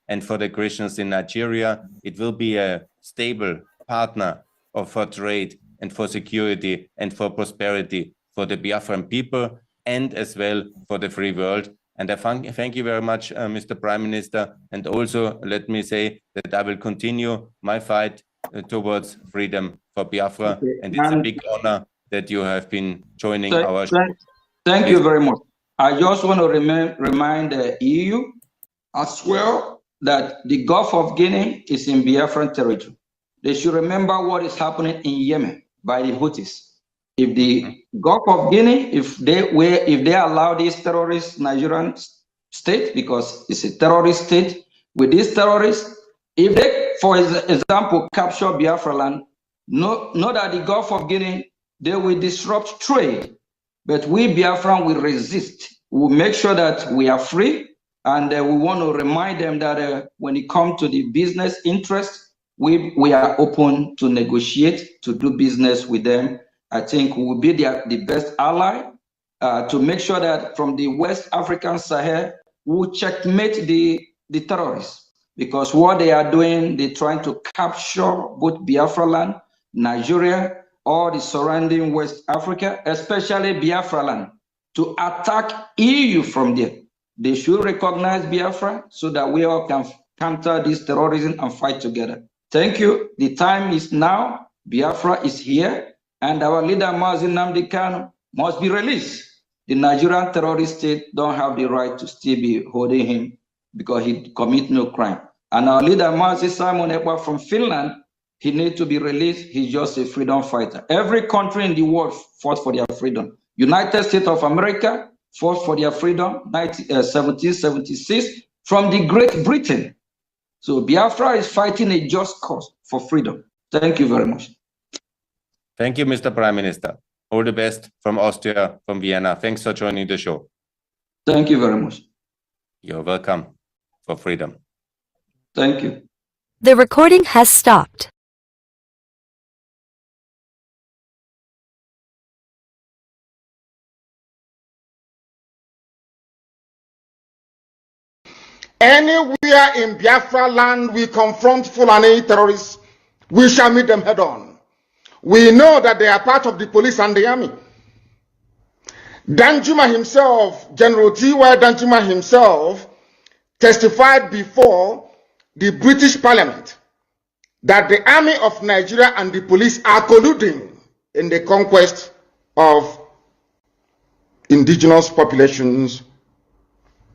and for the Christians in Nigeria. It will be a stable partner for trade and for security and for prosperity for the Biafran people and as well for the free world. And I thank you very much, Mr. Prime Minister. And also let me say that I will continue my fight towards freedom for Biafra. Okay. And it's a big honor that you have been joining our show. Thank you very much. I just want to remind the EU as well that the Gulf of Guinea is in Biafran territory. They should remember what is happening in Yemen by the Houthis. If the Gulf of Guinea, if they allow this terrorist Nigerian state, because it's a terrorist state, with these terrorists, if they, for example, capture Biafra land, know that the Gulf of Guinea, they will disrupt trade. But we Biafran will resist. We will make sure that we are free. And we want to remind them that when it comes to the business interest, we are open to negotiate, to do business with them. I think we will be the best ally to make sure that from the West African Sahel, we will checkmate the terrorists. Because what they are doing, they're trying to capture both Biafra land, Nigeria, or the surrounding West Africa, especially Biafra land, to attack EU from there. They should recognize Biafra so that we all can counter this terrorism and fight together. Thank you. The time is now. Biafra is here, and our leader, Mazi Nnamdi Kanu, must be released. The Nigerian terrorist state don't have the right to still be holding him because he commit no crime. And our leader, Mazi Simon Ekpa from Finland, he needs to be released. He's just a freedom fighter. Every country in the world fought for their freedom. United States of America fought for their freedom, 1776, from the Great Britain. So Biafra is fighting a just cause for freedom. Thank you very much. Thank you, Mr. Prime Minister. All the best from Austria, from Vienna. Thanks for joining the show. Thank you very much. You're welcome for freedom. Thank you. The recording has stopped. Anywhere in Biafra land we confront Fulani terrorists, we shall meet them head on. We know that they are part of the police and the army. Danjuma himself, General T.Y. Danjuma himself, testified before the British Parliament that the army of Nigeria and the police are colluding in the conquest of indigenous populations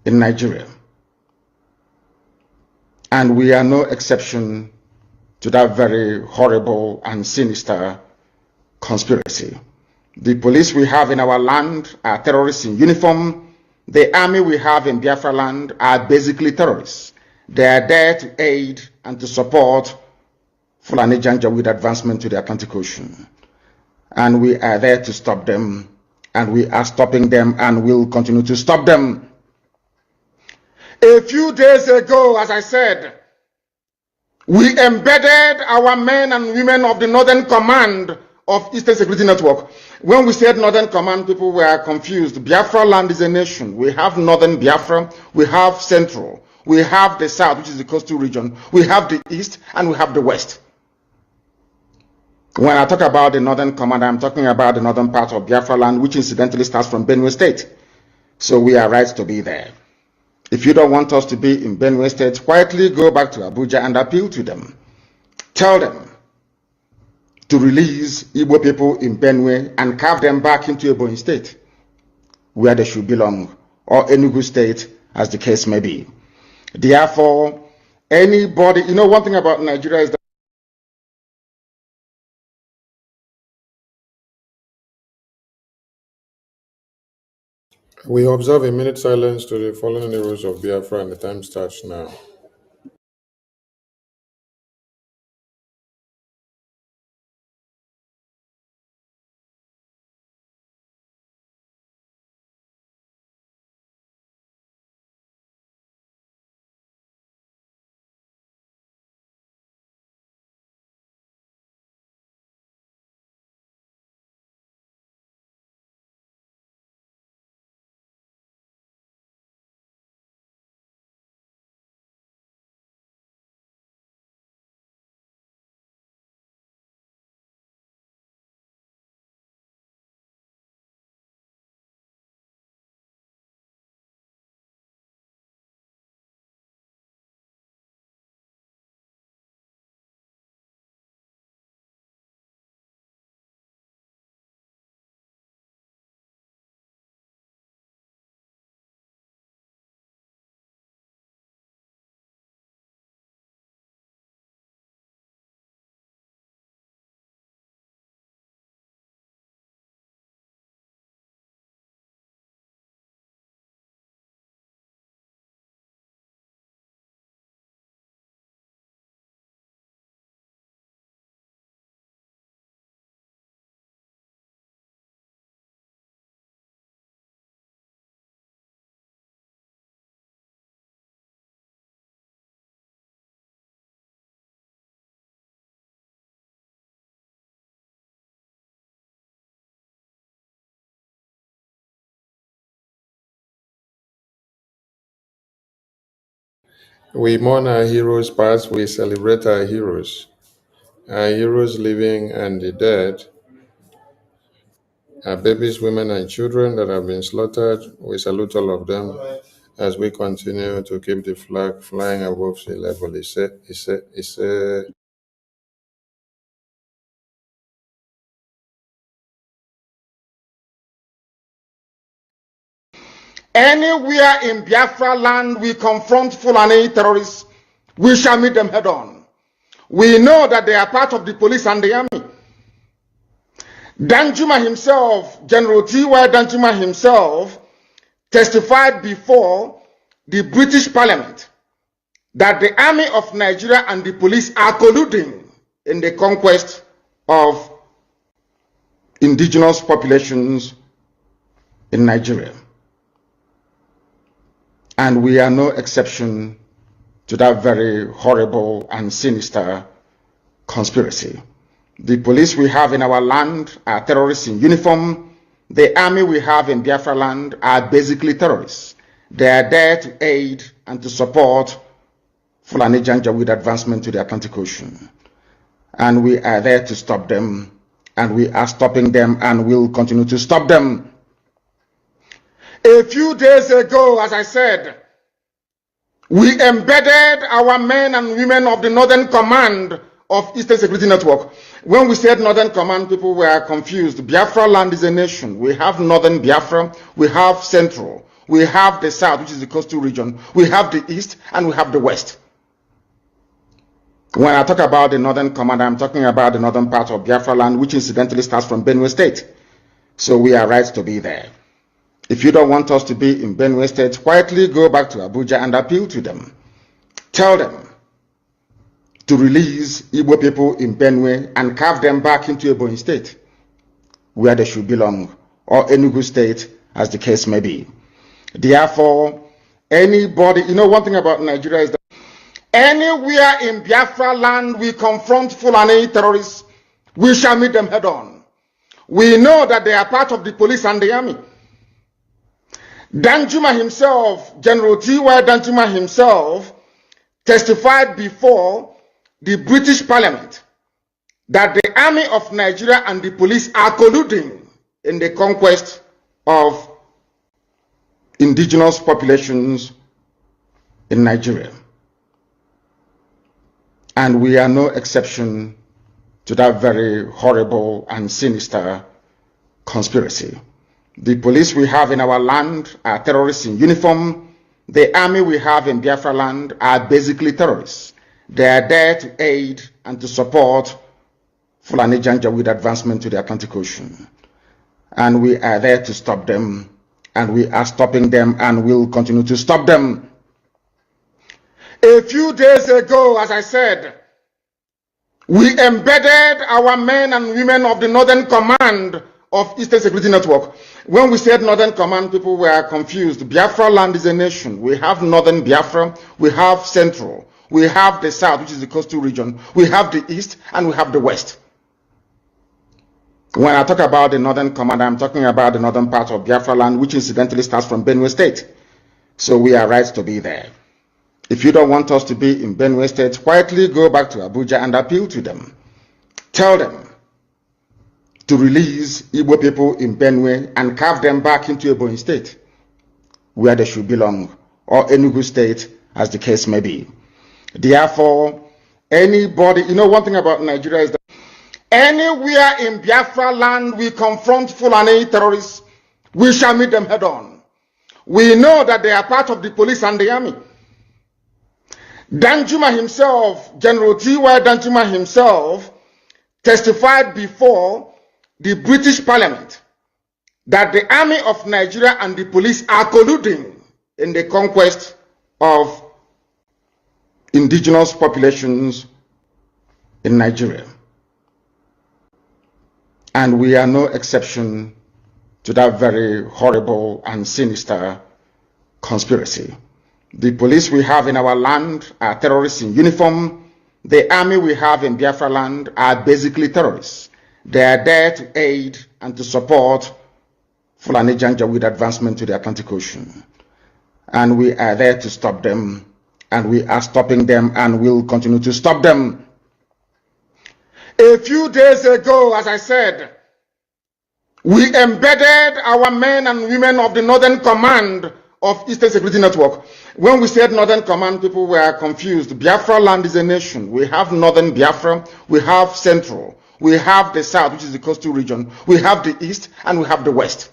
in Nigeria. And we are no exception to that very horrible and sinister conspiracy. The police we have in our land are terrorists in uniform. The army we have in Biafra land are basically terrorists. They are there to aid and to support Fulani Janjaweed advancement to the Atlantic Ocean. And we are there to stop them, and we are stopping them, and will continue to stop them. A few days ago, as I said, we embedded our men and women of the Northern Command of Eastern Security Network. When we said Northern Command, people were confused. Biafra land is a nation. We have Northern Biafra, we have Central, we have the South, which is the coastal region, we have the East, and we have the West. When I talk about the Northern Command, I'm talking about the northern part of Biafra land, which incidentally starts from Benue State. So we are right to be there. If you don't want us to be in Benue State, quietly go back to Abuja and appeal to them. Tell them to release Igbo people in Benue and carve them back into Ebonyi State, where they should belong, or Enugu State, as the case may be. Therefore, anybody, you know, one thing about Nigeria is that we observe a minute silence to the fallen heroes of Biafra, and the time starts now. We mourn our heroes past, we celebrate our heroes living and the dead, our babies, women, and children that have been slaughtered. We salute all of them as we continue to keep the flag flying above sea level. Anywhere in Biafra land we confront Fulani terrorists, we shall meet them head on. We know that they are part of the police and the army. Danjuma himself, General T.Y. Danjuma himself, testified before the British Parliament that the army of Nigeria and the police are colluding in the conquest of indigenous populations in Nigeria. And we are no exception to that very horrible and sinister conspiracy. The police we have in our land are terrorists in uniform. The army we have in Biafra land are basically terrorists. They are there to aid and to support Fulani Janjaweed advancement to the Atlantic Ocean. And we are there to stop them, and we are stopping them, and will continue to stop them. A few days ago, as I said, we embedded our men and women of the Northern Command of Eastern Security Network. When we said Northern Command, people were confused. Biafra land is a nation. We have Northern Biafra, we have Central, we have the South, which is the coastal region, we have the East, and we have the West. When I talk about the Northern Command, I'm talking about the northern part of Biafra land, which incidentally starts from Benue State. So we are right to be there. If you don't want us to be in Benue State, quietly go back to Abuja and appeal to them. Tell them to release Igbo people in Benue and carve them back into Ebonyi State, where they should belong, or Enugu State, as the case may be. Therefore, anybody, one thing about Nigeria is that anywhere in Biafra land we confront Fulani terrorists, we shall meet them head on. We know that they are part of the police and the army. Danjuma himself, General T.Y. Danjuma himself, testified before the British Parliament that the army of Nigeria and the police are colluding in the conquest of indigenous populations in Nigeria. And we are no exception to that very horrible and sinister conspiracy. The police we have in our land are terrorists in uniform. The army we have in Biafra land are basically terrorists. They are there to aid and to support Fulani Janjaweed advancement to the Atlantic Ocean. And we are there to stop them, and we are stopping them, and will continue to stop them. A few days ago, as I said, we embedded our men and women of the Northern Command of Eastern Security Network. When we said Northern Command, people were confused. Biafra land is a nation. We have Northern Biafra, we have Central, we have the South, which is the coastal region, we have the East, and we have the West. When I talk about the Northern Command, I'm talking about the northern part of Biafra land, which incidentally starts from Benue State. So we are right to be there. If you don't want us to be in Benue State, quietly go back to Abuja and appeal to them. Tell them to release Igbo people in Benue and carve them back into Ebonyi State, where they should belong, or Enugu State, as the case may be. Therefore, anybody, one thing about Nigeria is that anywhere in Biafra land we confront Fulani terrorists, we shall meet them head on. We know that they are part of the police and the army. Danjuma himself, General T.Y. Danjuma himself, testified before the British Parliament that the army of Nigeria and the police are colluding in the conquest of indigenous populations in Nigeria. And we are no exception to that very horrible and sinister conspiracy. The police we have in our land are terrorists in uniform. The army we have in Biafra land are basically terrorists. They are there to aid and to support Fulani Janjaweed advancement to the Atlantic Ocean. And we are there to stop them, and we are stopping them and will continue to stop them. A few days ago, as I said, we embedded our men and women of the Northern Command of Eastern Security Network. When we said Northern Command, people were confused. Biafra land is a nation. We have Northern Biafra, we have Central, we have the South, which is the coastal region, we have the East, and we have the West.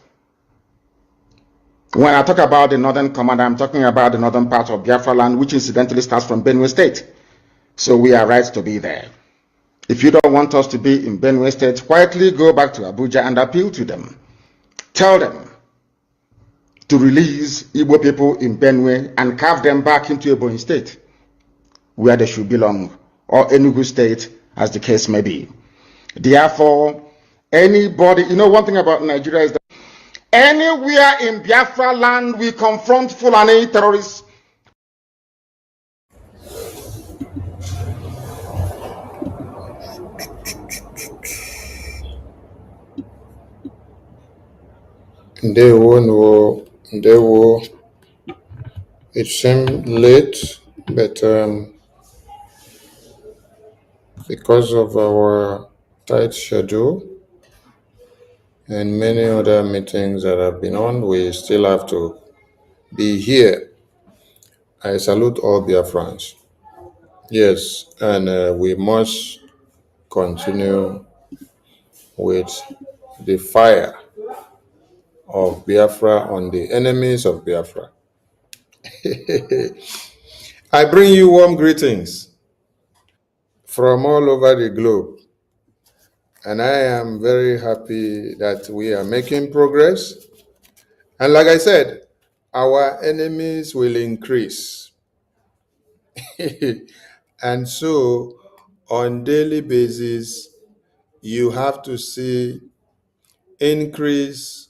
When I talk about the Northern Command, I'm talking about the northern part of Biafra land, which incidentally starts from Benue State. So we are right to be there. If you don't want us to be in Benue State, quietly go back to Abuja and appeal to them. Tell them to release Igbo people in Benue and carve them back into Ebonyi State, where they should belong, or Enugu State, as the case may be. Therefore, anybody, you know, one thing about Nigeria is that anywhere in Biafra land we confront Fulani terrorists. It seemed late, but because of our tight schedule and many other meetings that have been on, we still have to be here. I salute all Biafrans. Yes, and we must continue with the fire of Biafra on the enemies of Biafra. I bring you warm greetings from all over the globe, and I am very happy that we are making progress. And like I said, our enemies will increase. And so, on daily basis, you have to see increase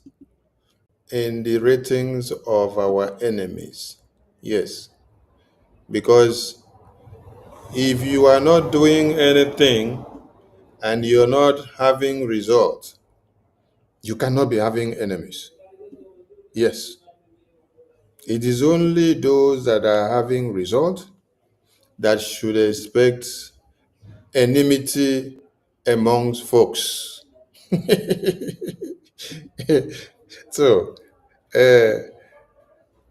in the ratings of our enemies. Yes, because if you are not doing anything and you're not having results, you cannot be having enemies. Yes, it is only those that are having results that should expect enmity amongst folks. So,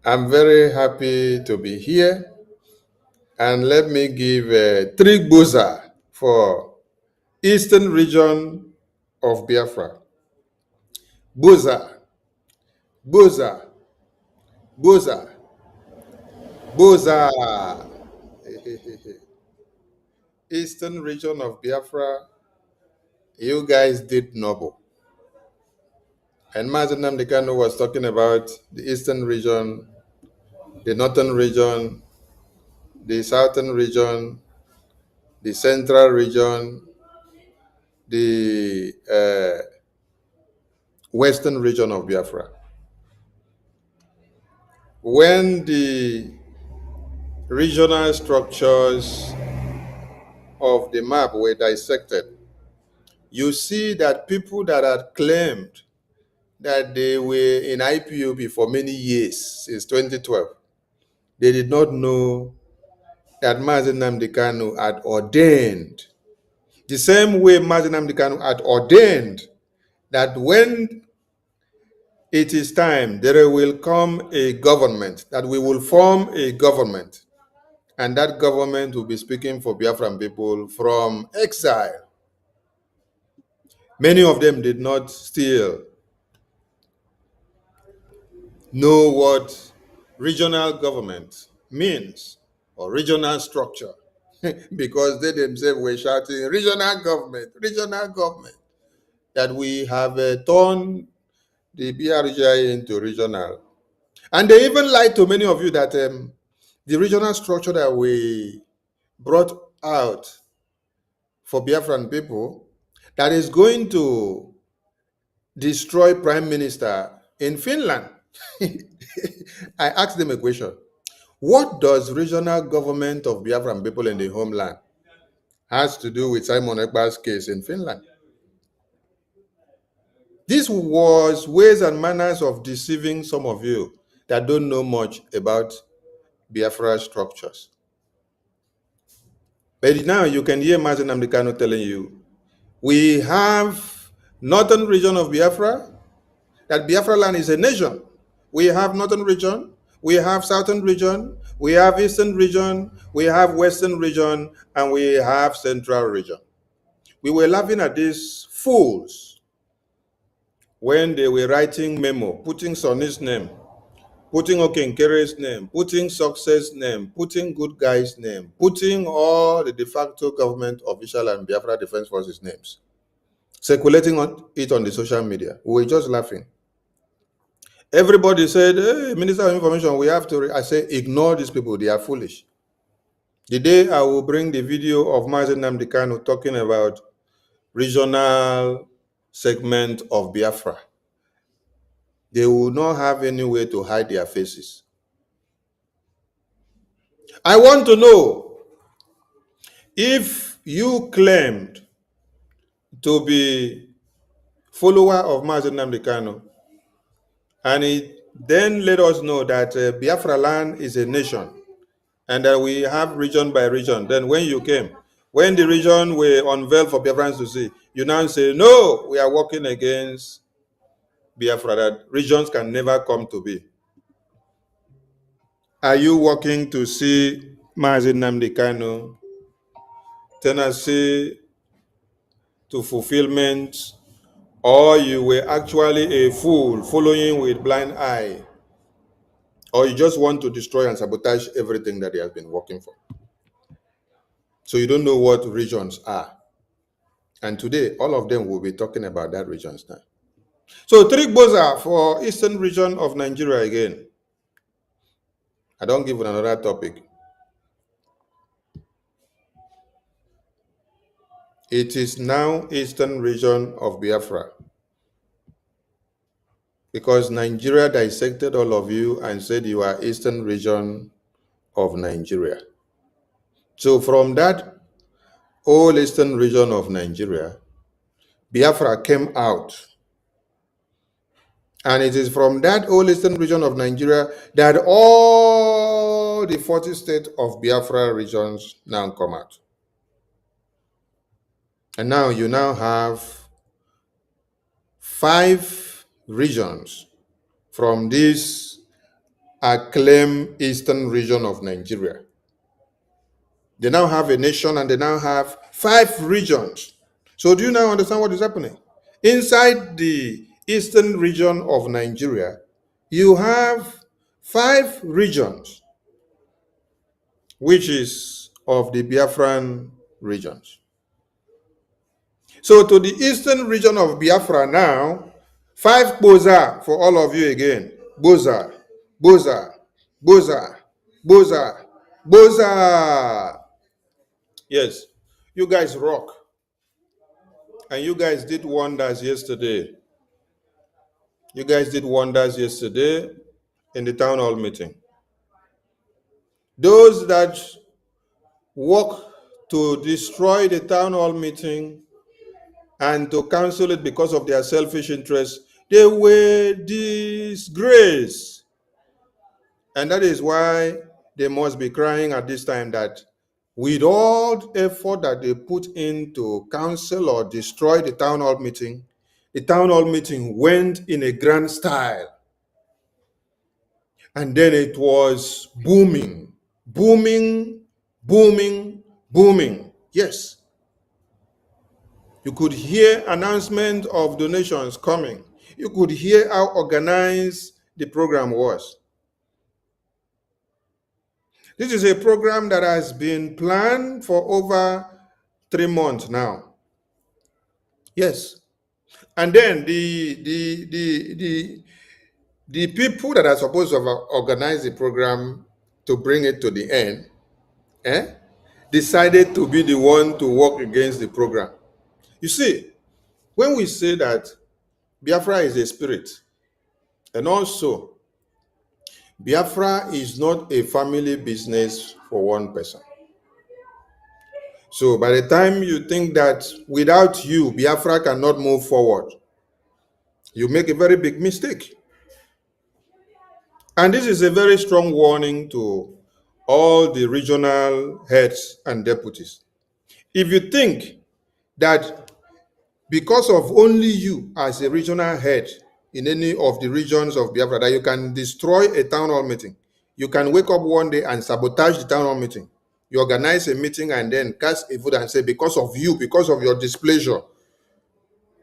I'm very happy to be here, and let me give three buza for Eastern region of Biafra. Buza, buza, buza, buza. Eastern region of Biafra, you guys did noble. And Mazen Namdekano was talking about the eastern region, the northern region, the southern region, the central region, the western region of Biafra. When the regional structures of the map were dissected, you see that people that had claimed that they were in IPOB for many years, since 2012, they did not know that Mazen Nnamdi Kanu had ordained, the same way Mazen Nnamdi Kanu had ordained that when it is time, there will come a government, that we will form a government, and that government will be speaking for Biafran people from exile. Many of them did not still know what regional government means or regional structure because they themselves were shouting regional government, that we have turned the BRGI into regional. And they even lied to many of you that the regional structure that we brought out for Biafran people, that is going to destroy Prime Minister in Finland. I asked them a question. What does regional government of Biafran people in the homeland has to do with Simon Ekpa's case in Finland? This was ways and manners of deceiving some of you that don't know much about Biafra structures. But now you can hear Mazen Namdekano telling you, we have northern region of Biafra, that Biafra land is a nation. We have northern region, we have southern region, we have eastern region, we have western region, and we have central region. We were laughing at these fools when they were writing memo, putting Sonny's name, putting Okenkere's name, putting Success' name, putting Good Guy's name, putting all the de facto government official and Biafra Defense Forces names, circulating it on the social media. We were just laughing. Everybody said, hey, Minister of Information, we have to... I say, ignore these people. They are foolish. The day I will bring the video of Mazen Namdekano talking about regional segment of Biafra, they will not have any way to hide their faces. I want to know, if you claimed to be follower of Mazen Namdekano, and it then let us know that Biafra land is a nation, and that we have region by region. Then when you came, when the region were unveiled for Biafrans to see, you now say, no, we are working against Biafra, that regions can never come to be. Are you working to see Mazen Namdekano, Tennessee to fulfillment, or you were actually a fool following with blind eye, or you just want to destroy and sabotage everything that he has been working for? So you don't know what regions are. And today, all of them will be talking about that regions now. So Tariq Boza for Eastern region of Nigeria again. I don't give another topic. It is now Eastern region of Biafra, because Nigeria dissected all of you and said you are Eastern region of Nigeria. So from that whole Eastern region of Nigeria, Biafra came out. And it is from that whole Eastern region of Nigeria that all the 40 states of Biafra regions now come out. And now you now have 5 regions from this acclaimed Eastern region of Nigeria. They now have a nation, and they now have 5 regions. So do you now understand what is happening? Inside the Eastern region of Nigeria, you have 5 regions, which is of the Biafran regions. So to the Eastern region of Biafra now, 5 Boza for all of you again. Boza, Boza, Boza, Boza, Boza. Yes, you guys rock. And you guys did wonders yesterday. You guys did wonders yesterday in the town hall meeting. Those that work to destroy the town hall meeting and to cancel it because of their selfish interests, they were disgraced. And that is why they must be crying at this time that with all the effort that they put in to cancel or destroy the town hall meeting went in a grand style. And then it was booming, booming, booming, booming. Yes. You could hear announcement of donations coming. You could hear how organized the program was. This is a program that has been planned for over 3 months now. Yes. And then the people that are supposed to have organized the program to bring it to the end, decided to be the one to work against the program. You see, when we say that Biafra is a spirit, and also Biafra is not a family business for one person. So by the time you think that without you, Biafra cannot move forward, you make a very big mistake. And this is a very strong warning to all the regional heads and deputies. If you think that because of only you as a regional head in any of the regions of Biafra that you can destroy a town hall meeting, you can wake up one day and sabotage the town hall meeting. You organize a meeting and then cast a vote and say, because of you, because of your displeasure,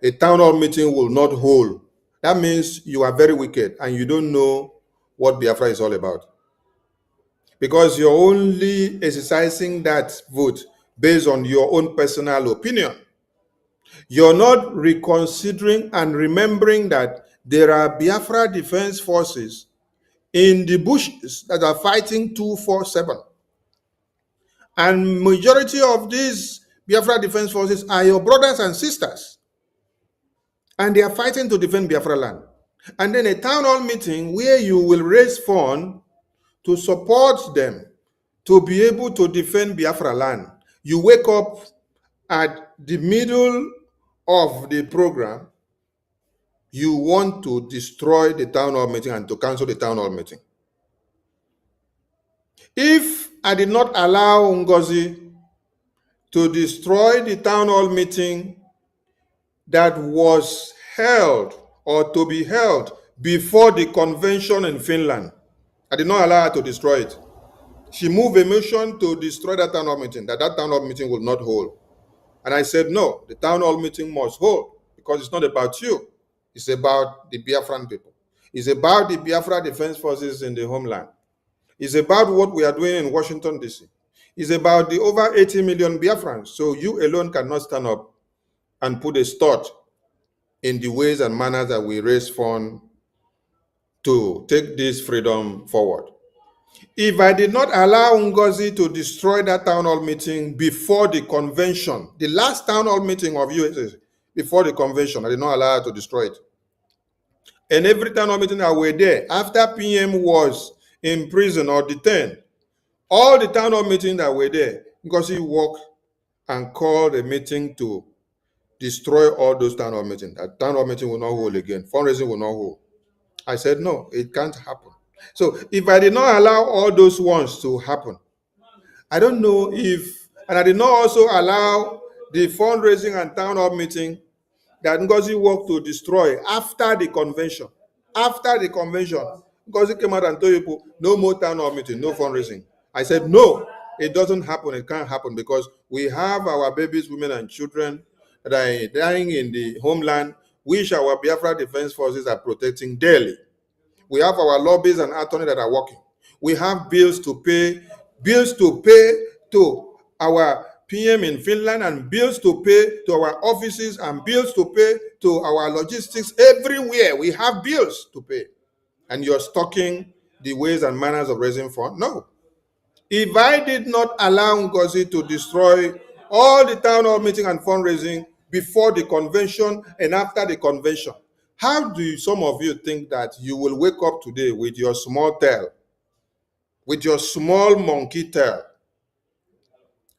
a town hall meeting will not hold. That means you are very wicked and you don't know what Biafra is all about. Because you're only exercising that vote based on your own personal opinion. You're not reconsidering and remembering that there are Biafra Defense Forces in the bushes that are fighting 247. And majority of these Biafra Defense Forces are your brothers and sisters. And they are fighting to defend Biafra land. And then a town hall meeting where you will raise funds to support them to be able to defend Biafra land. You wake up at the middle of the program, you want to destroy the town hall meeting and to cancel the town hall meeting. If I did not allow Ngozi to destroy the town hall meeting that was held or to be held before the convention in Finland, I did not allow her to destroy it. She moved a motion to destroy that town hall meeting, that town hall meeting will not hold. And I said, no, the town hall meeting must hold because it's not about you. It's about the Biafran people. It's about the Biafra Defense Forces in the homeland. It's about what we are doing in Washington, D.C. It's about the over 80 million Biafrans. So you alone cannot stand up and put a start in the ways and manners that we raise funds to take this freedom forward. If I did not allow Ngozi to destroy that town hall meeting before the convention, the last town hall meeting of USA, before the convention, I did not allow her to destroy it. And every town hall meeting that were there, after PM was in prison or detained, all the town hall meetings that were there, Ngozi walked and called a meeting to destroy all those town hall meetings. That town hall meeting will not hold again. Fundraising will not hold. I said, no, it can't happen. So if I did not allow all those ones to happen, I don't know if, and I did not also allow the fundraising and town hall meeting that Ngozi worked to destroy after the convention. After the convention, Ngozi came out and told people, no more town hall meeting, no fundraising. I said, no, it doesn't happen. It can't happen because we have our babies, women, and children that are dying in the homeland, which our Biafra Defense Forces are protecting daily. We have our lobbies and attorneys that are working. We have bills to pay to our PM in Finland and bills to pay to our offices and bills to pay to our logistics. Everywhere we have bills to pay. And you're stalking the ways and manners of raising funds? No. If I did not allow Ngozi to destroy all the town hall meeting and fundraising before the convention and after the convention, how do some of you think that you will wake up today with your small tail, with your small monkey tail,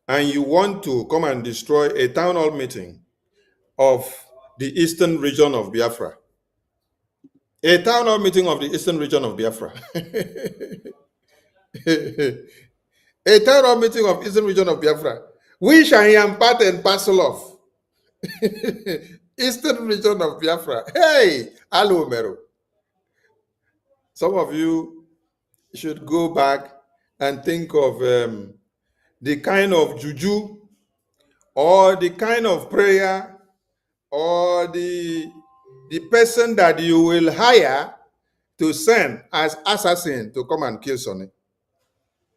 and you want to come and destroy a town hall meeting of the eastern region of Biafra? A town hall meeting of the eastern region of Biafra. A town hall meeting of eastern region of Biafra, which I am part and parcel of. Eastern region of Biafra. Hey, hello, Mero. Some of you should go back and think of the kind of juju or the kind of prayer or the person that you will hire to send as assassin to come and kill Sonny.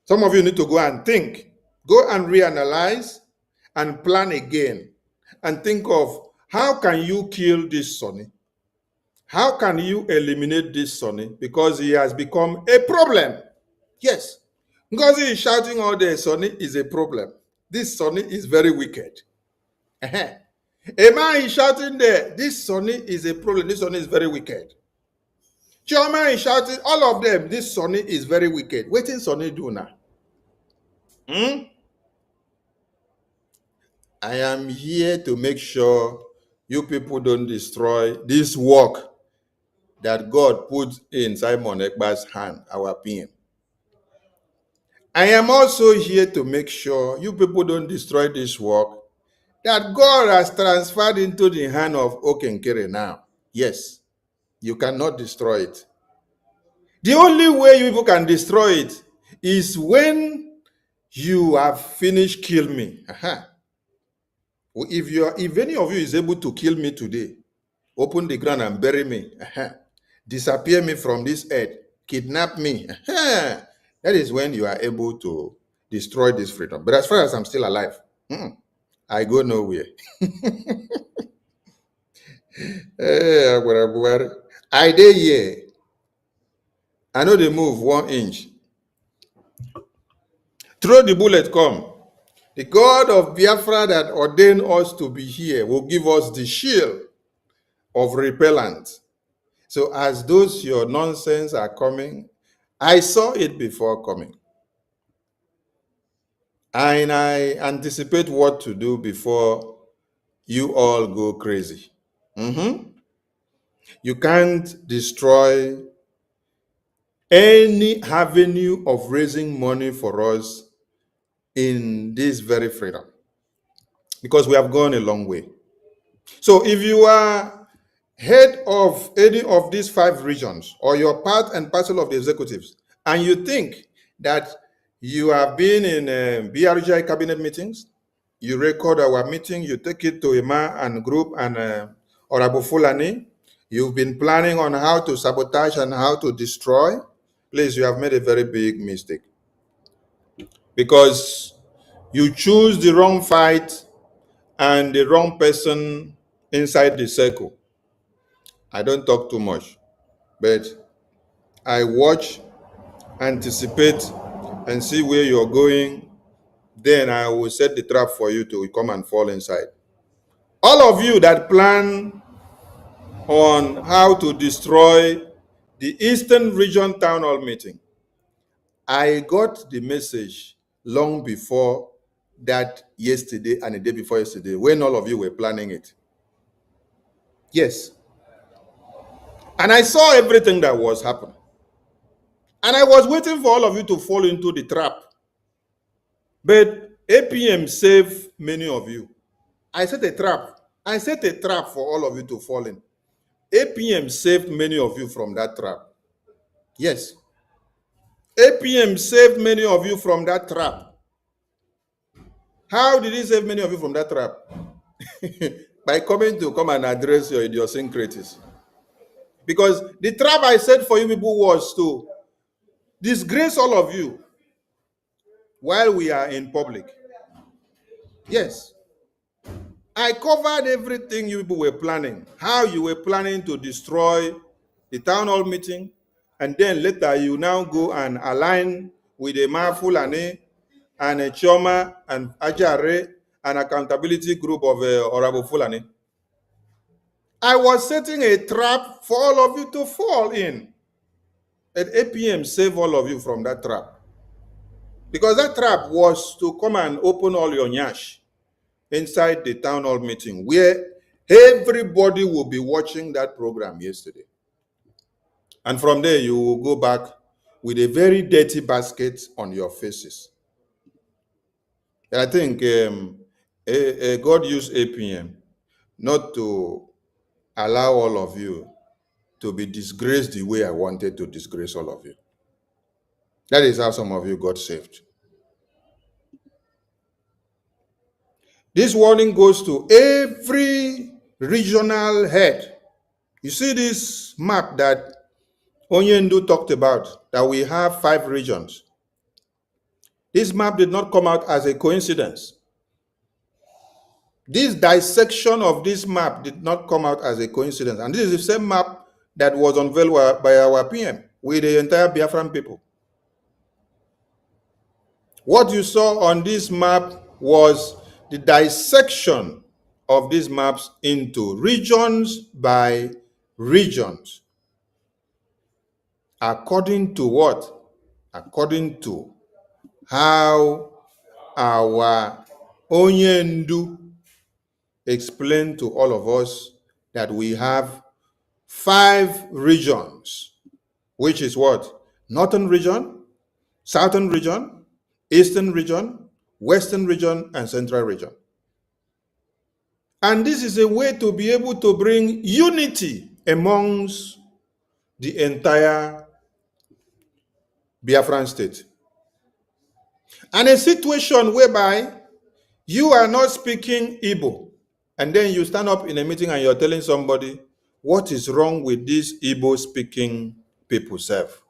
Some of you need to go and think, go and reanalyze and plan again and think of how can you kill this Sonny? How can you eliminate this Sonny? Because he has become a problem. Yes. Because he is shouting all day, Sonny is a problem. This Sonny is very wicked. A man is shouting there, this Sonny is a problem. This Sonny is very wicked. Choma is shouting, all of them, this Sonny is very wicked. What is Sonny do now? I am here to make sure you people don't destroy this work that God put in Simon Ekba's hand, our PM. I am also here to make sure you people don't destroy this work that God has transferred into the hand of Okenkere now. Yes, you cannot destroy it. The only way you people can destroy it is when you have finished kill me. If any of you is able to kill me today, open the ground and bury me, disappear me from this earth, kidnap me, that is when you are able to destroy this freedom. But as far as I'm still alive, I go nowhere. I dey here. I know they move 1 inch. Throw the bullet come. The God of Biafra that ordained us to be here will give us the shield of repellent. So as those your nonsense are coming, I saw it before coming. And I anticipate what to do before you all go crazy. You can't destroy any avenue of raising money for us in this very freedom, because we have gone a long way. So if you are head of any of these 5 regions, or you're part and parcel of the executives, and you think that you have been in BRGI cabinet meetings, you record our meeting, you take it to Emma and group and Honorable Fulani, you've been planning on how to sabotage and how to destroy, please, you have made a very big mistake. Because you choose the wrong fight and the wrong person inside the circle. I don't talk too much, but I watch, anticipate, and see where you're going. Then I will set the trap for you to come and fall inside. All of you that plan on how to destroy the Eastern Region Town Hall meeting, I got the message long before that yesterday and the day before yesterday, when all of you were planning it. Yes. And I saw everything that was happening. And I was waiting for all of you to fall into the trap. But APM saved many of you. I set a trap. I set a trap for all of you to fall in. APM saved many of you from that trap. Yes. APM saved many of you from that trap. How did he save many of you from that trap? By coming to come and address your idiosyncrasies. Because the trap I set for you people was to disgrace all of you while we are in public. Yes. I covered everything you people were planning. How you were planning to destroy the town hall meeting, and then later you now go and align with the Fulani and a Choma and Ajare and accountability group of Honorable Fulani. I was setting a trap for all of you to fall in. At APM save all of you from that trap. Because that trap was to come and open all your nyash inside the town hall meeting, where everybody will be watching that program yesterday. And from there, you will go back with a very dirty basket on your faces. And I think God used APM not to allow all of you to be disgraced the way I wanted to disgrace all of you. That is how some of you got saved. This warning goes to every regional head. You see this map that Onyendu talked about, that we have 5 regions. This map did not come out as a coincidence. This dissection of this map did not come out as a coincidence. And this is the same map that was unveiled by our PM with the entire Biafran people. What you saw on this map was the dissection of these maps into regions by regions. According to what? According to how our Onyendu explained to all of us that we have 5 regions, which is what? Northern region, Southern region, Eastern region, Western region, and Central region. And this is a way to be able to bring unity amongst the entire Biafran state. And a situation whereby you are not speaking Igbo, and then you stand up in a meeting and you're telling somebody what is wrong with these Igbo speaking people, self.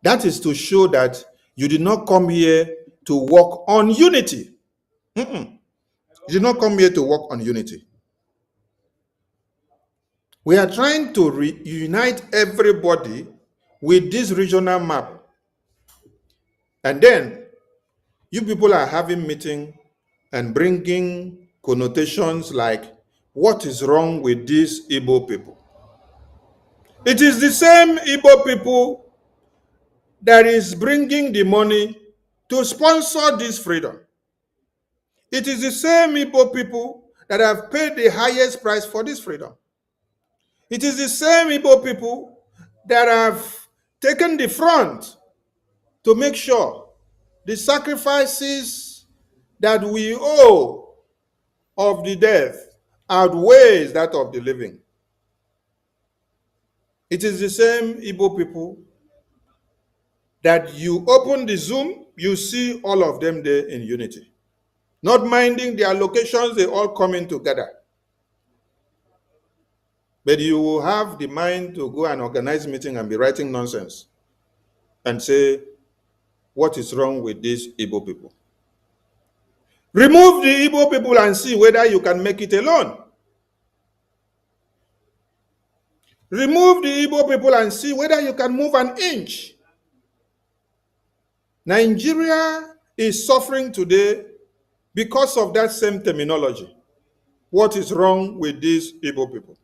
That is to show that you did not come here to work on unity. You did not come here to work on unity. We are trying to reunite everybody with this regional map. And then you people are having meeting and bringing connotations like, what is wrong with these Igbo people? It is the same Igbo people that is bringing the money to sponsor this freedom. It is the same Igbo people that have paid the highest price for this freedom. It is the same Igbo people that have taken the front to make sure the sacrifices that we owe of the death outweighs that of the living. It is the same Igbo people that you open the Zoom, you see all of them there in unity. Not minding their locations, they all coming together. But you will have the mind to go and organize meeting and be writing nonsense and say, what is wrong with these Igbo people? Remove the Igbo people and see whether you can make it alone. Remove the Igbo people and see whether you can move an inch. Nigeria is suffering today because of that same terminology. What is wrong with these Igbo people?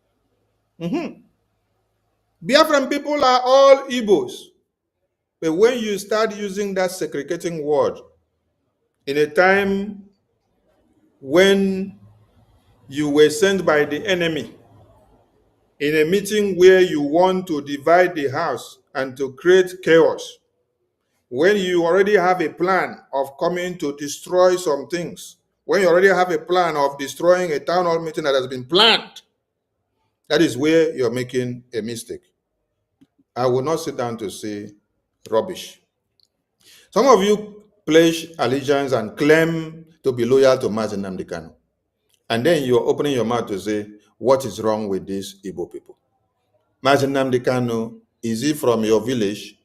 Biafran people are all Igbos. But when you start using that segregating word in a time when you were sent by the enemy in a meeting where you want to divide the house and to create chaos, when you already have a plan of coming to destroy some things, when you already have a plan of destroying a town hall meeting that has been planned, that is where you're making a mistake. I will not sit down to say rubbish. Some of you pledge allegiance and claim to be loyal to Mazi Nnamdi Kanu. And then you're opening your mouth to say, what is wrong with these Igbo people? Mazi Nnamdi Kanu, is he from your village?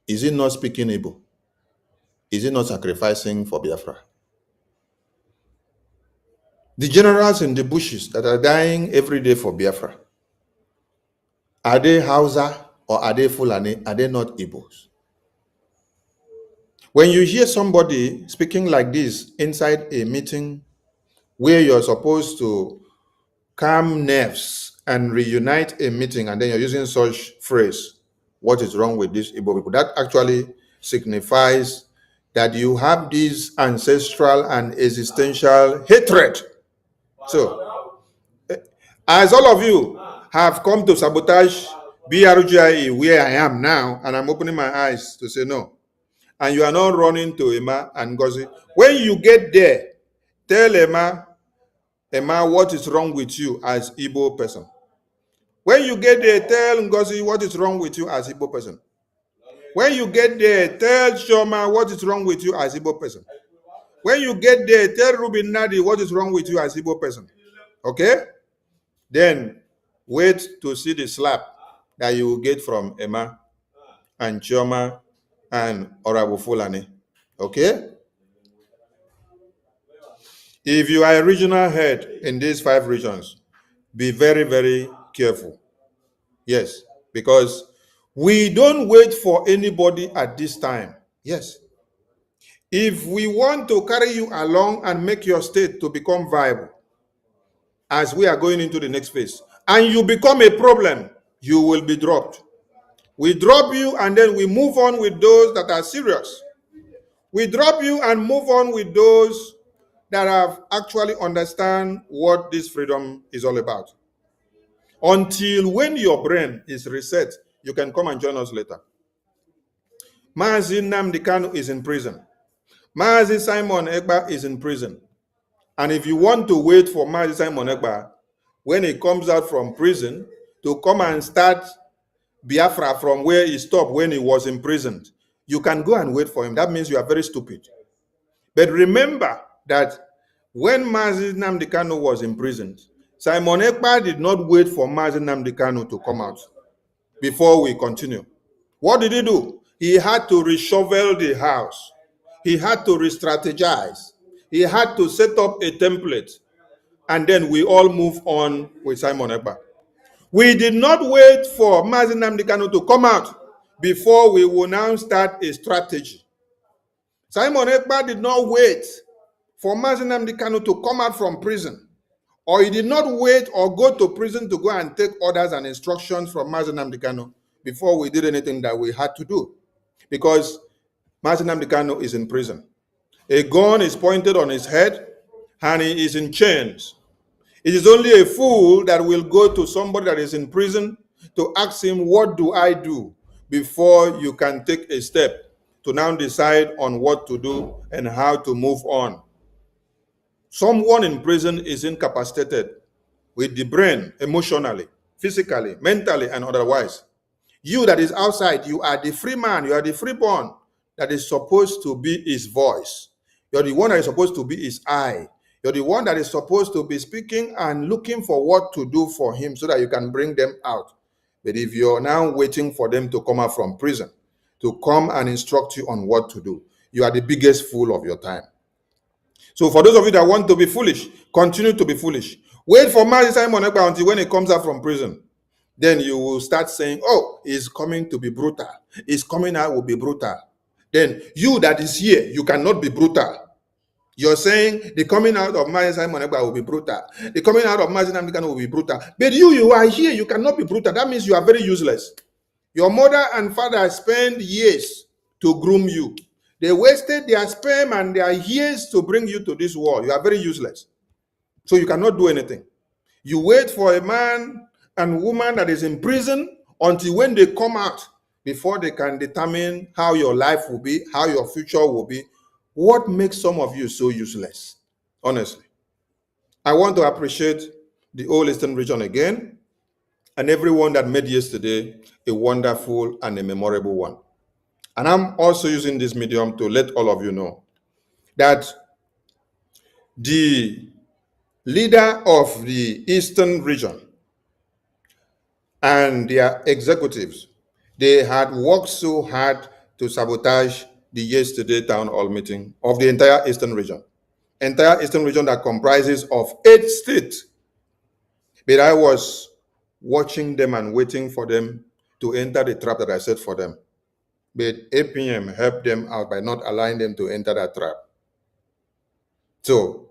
Is he not speaking Igbo? Is he not sacrificing for Biafra? The generals in the bushes that are dying every day for Biafra, are they Hausa or are they Fulani? Are they not Igbos? When you hear somebody speaking like this inside a meeting where you're supposed to calm nerves and reunite a meeting, and then you're using such phrase, what is wrong with these Igbo people? That actually signifies that you have this ancestral and existential hatred. So, as all of you have come to sabotage BRGIE where I am now, and I'm opening my eyes to say no, and you are not running to Emma and Ngozi, when you get there, tell Emma, what is wrong with you as Igbo person? When you get there, tell Ngozi what is wrong with you as Igbo person. When you get there, tell Shoma what is wrong with you as Igbo person. When you get there, tell Ruben Nadi what is wrong with you as Igbo person. Okay? Then wait to see the slap that you will get from Emma and Choma and Orabu Fulani. Okay? If you are a regional head in these 5 regions, be very, very careful. Yes, because we don't wait for anybody at this time. Yes. If we want to carry you along and make your state to become viable, as we are going into the next phase, and you become a problem, you will be dropped. We drop you and then we move on with those that are serious. We drop you and move on with those that have actually understand what this freedom is all about. Until when your brain is reset, you can come and join us later. Mazi Nnamdi Kanu is in prison. Mazi Simon Ekpa is in prison. And if you want to wait for Mazi Simon Ekpa, when he comes out from prison, to come and start Biafra from where he stopped when he was imprisoned, you can go and wait for him. That means you are very stupid. But remember that when Mazi Nnamdi Kanu was imprisoned, Simon Ekpa did not wait for Mazi Nnamdi Kanu to come out. Before we continue, what did he do? He had to reshovel the house. He had to re-strategize. He had to set up a template. And then we all move on with Simon Ekpa. We did not wait for Mazi Nnamdi Kanu to come out before we will now start a strategy. Simon Ekpa did not wait for Mazi Nnamdi Kanu to come out from prison, or he did not wait or go to prison to go and take orders and instructions from Mazi Nnamdi Kanu before we did anything that we had to do. Because Mazi Nnamdi Kanu is in prison. A gun is pointed on his head and he is in chains. It is only a fool that will go to somebody that is in prison to ask him, what do I do? Before you can take a step to now decide on what to do and how to move on. Someone in prison is incapacitated with the brain, emotionally, physically, mentally, and otherwise. You that is outside, you are the free man, you are the freeborn that is supposed to be his voice. You're the one that is supposed to be his eye. You're the one that is supposed to be speaking and looking for what to do for him so that you can bring them out. But if you're now waiting for them to come out from prison, to come and instruct you on what to do, you are the biggest fool of your time. So for those of you that want to be foolish, continue to be foolish. Wait for Mazi Simon Ekpa until when he comes out from prison. Then you will start saying, oh, he's coming to be brutal. His coming out will be brutal. Then you that is here, you cannot be brutal. You're saying the coming out of Mazi Simon Ekpa will be brutal. The coming out of Mazi Nnamdi Kanu will be brutal. But you are here, you cannot be brutal. That means you are very useless. Your mother and father spent years to groom you. They wasted their sperm and their years to bring you to this world. You are very useless. So you cannot do anything. You wait for a man and woman that is in prison until when they come out before they can determine how your life will be, how your future will be. What makes some of you so useless? Honestly. I want to appreciate the whole Eastern region again and everyone that made yesterday a wonderful and a memorable one. And I'm also using this medium to let all of you know that the leader of the Eastern region and their executives, they had worked so hard to sabotage the yesterday town hall meeting of the entire Eastern region. Entire Eastern region that comprises of 8 states. But I was watching them and waiting for them to enter the trap that I set for them. But APM helped them out by not allowing them to enter that trap. So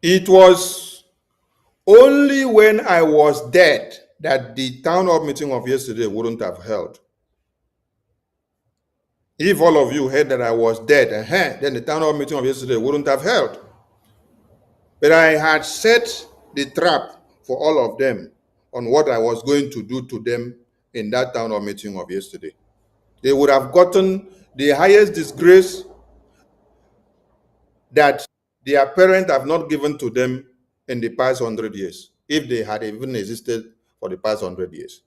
it was only when I was dead that the town hall meeting of yesterday wouldn't have held. If all of you heard that I was dead, then the town hall meeting of yesterday wouldn't have held. But I had set the trap for all of them on what I was going to do to them in that town hall meeting of yesterday. They would have gotten the highest disgrace that their parents have not given to them in the past 100 years, if they had even existed for the past 100 years.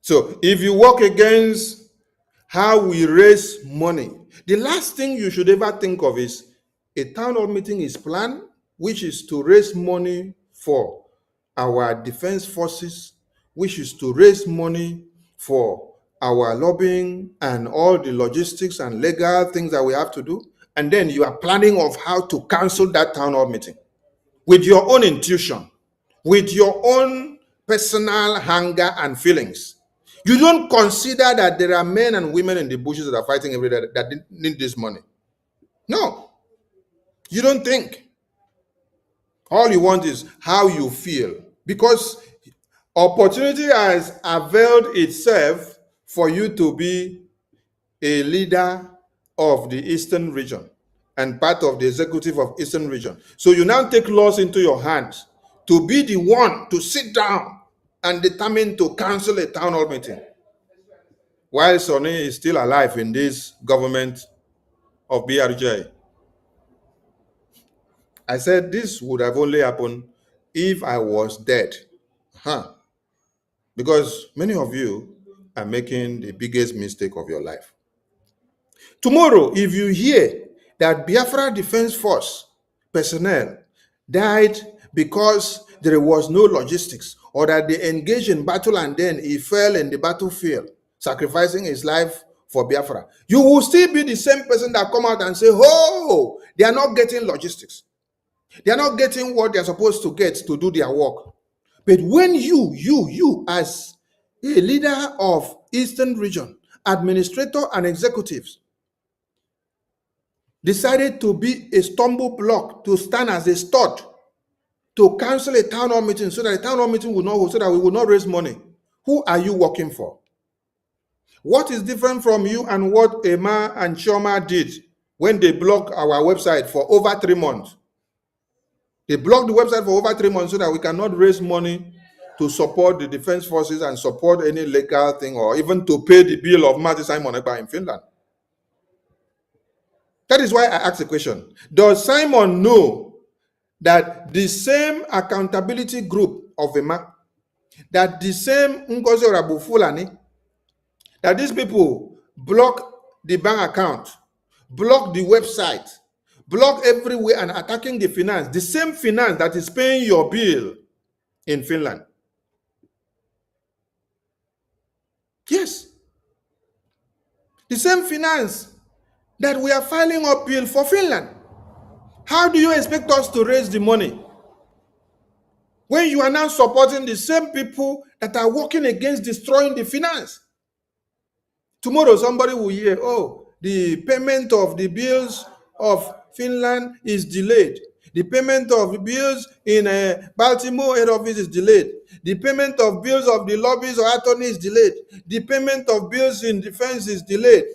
So if you work against how we raise money, the last thing you should ever think of is a town hall meeting is planned, which is to raise money for our defense forces, which is to raise money for our lobbying and all the logistics and legal things that we have to do. And then you are planning of how to cancel that town hall meeting with your own intuition, with your own personal hunger and feelings. You don't consider that there are men and women in the bushes that are fighting every day that need this money. No, you don't think. All you want is how you feel, because opportunity has availed itself for you to be a leader of the Eastern region and part of the executive of Eastern region. So you now take laws into your hands to be the one to sit down and determine to cancel a town hall meeting. While Sonny is still alive in this government of BRJ, I said this would have only happened if I was dead. Because many of you are making the biggest mistake of your life. Tomorrow, if you hear that Biafra Defense Force personnel died because there was no logistics, or that they engaged in battle and then he fell in the battlefield, sacrificing his life for Biafra, you will still be the same person that come out and say, oh, they are not getting logistics. They are not getting what they are supposed to get to do their work. But when you as a leader of Eastern Region, administrator and executives, decided to be a stumble block, to stand as a stud, to cancel a town hall meeting so that the town hall meeting will not hold, so that we will not raise money, who are you working for? What is different from you and what Emma and Chioma did when they blocked our website for over 3 months? They blocked the website for over 3 months so that we cannot raise money to support the defense forces and support any legal thing, or even to pay the bill of Martin Simon Ekpa in Finland. That is why I asked the question. Does Simon know that the same accountability group of Emma, that the same Ngozi Orabu Fulani, that these people block the bank account, block the website, block everywhere and attacking the finance, the same finance that is paying your bill in Finland? Yes. The same finance that we are filing up bill for Finland. How do you expect us to raise the money when you are now supporting the same people that are working against destroying the finance? Tomorrow somebody will hear, oh, the payment of the bills of Finland is delayed. The payment of the bills in Baltimore head office is delayed. The payment of bills of the lobbies or attorney is delayed. The payment of bills in defense is delayed.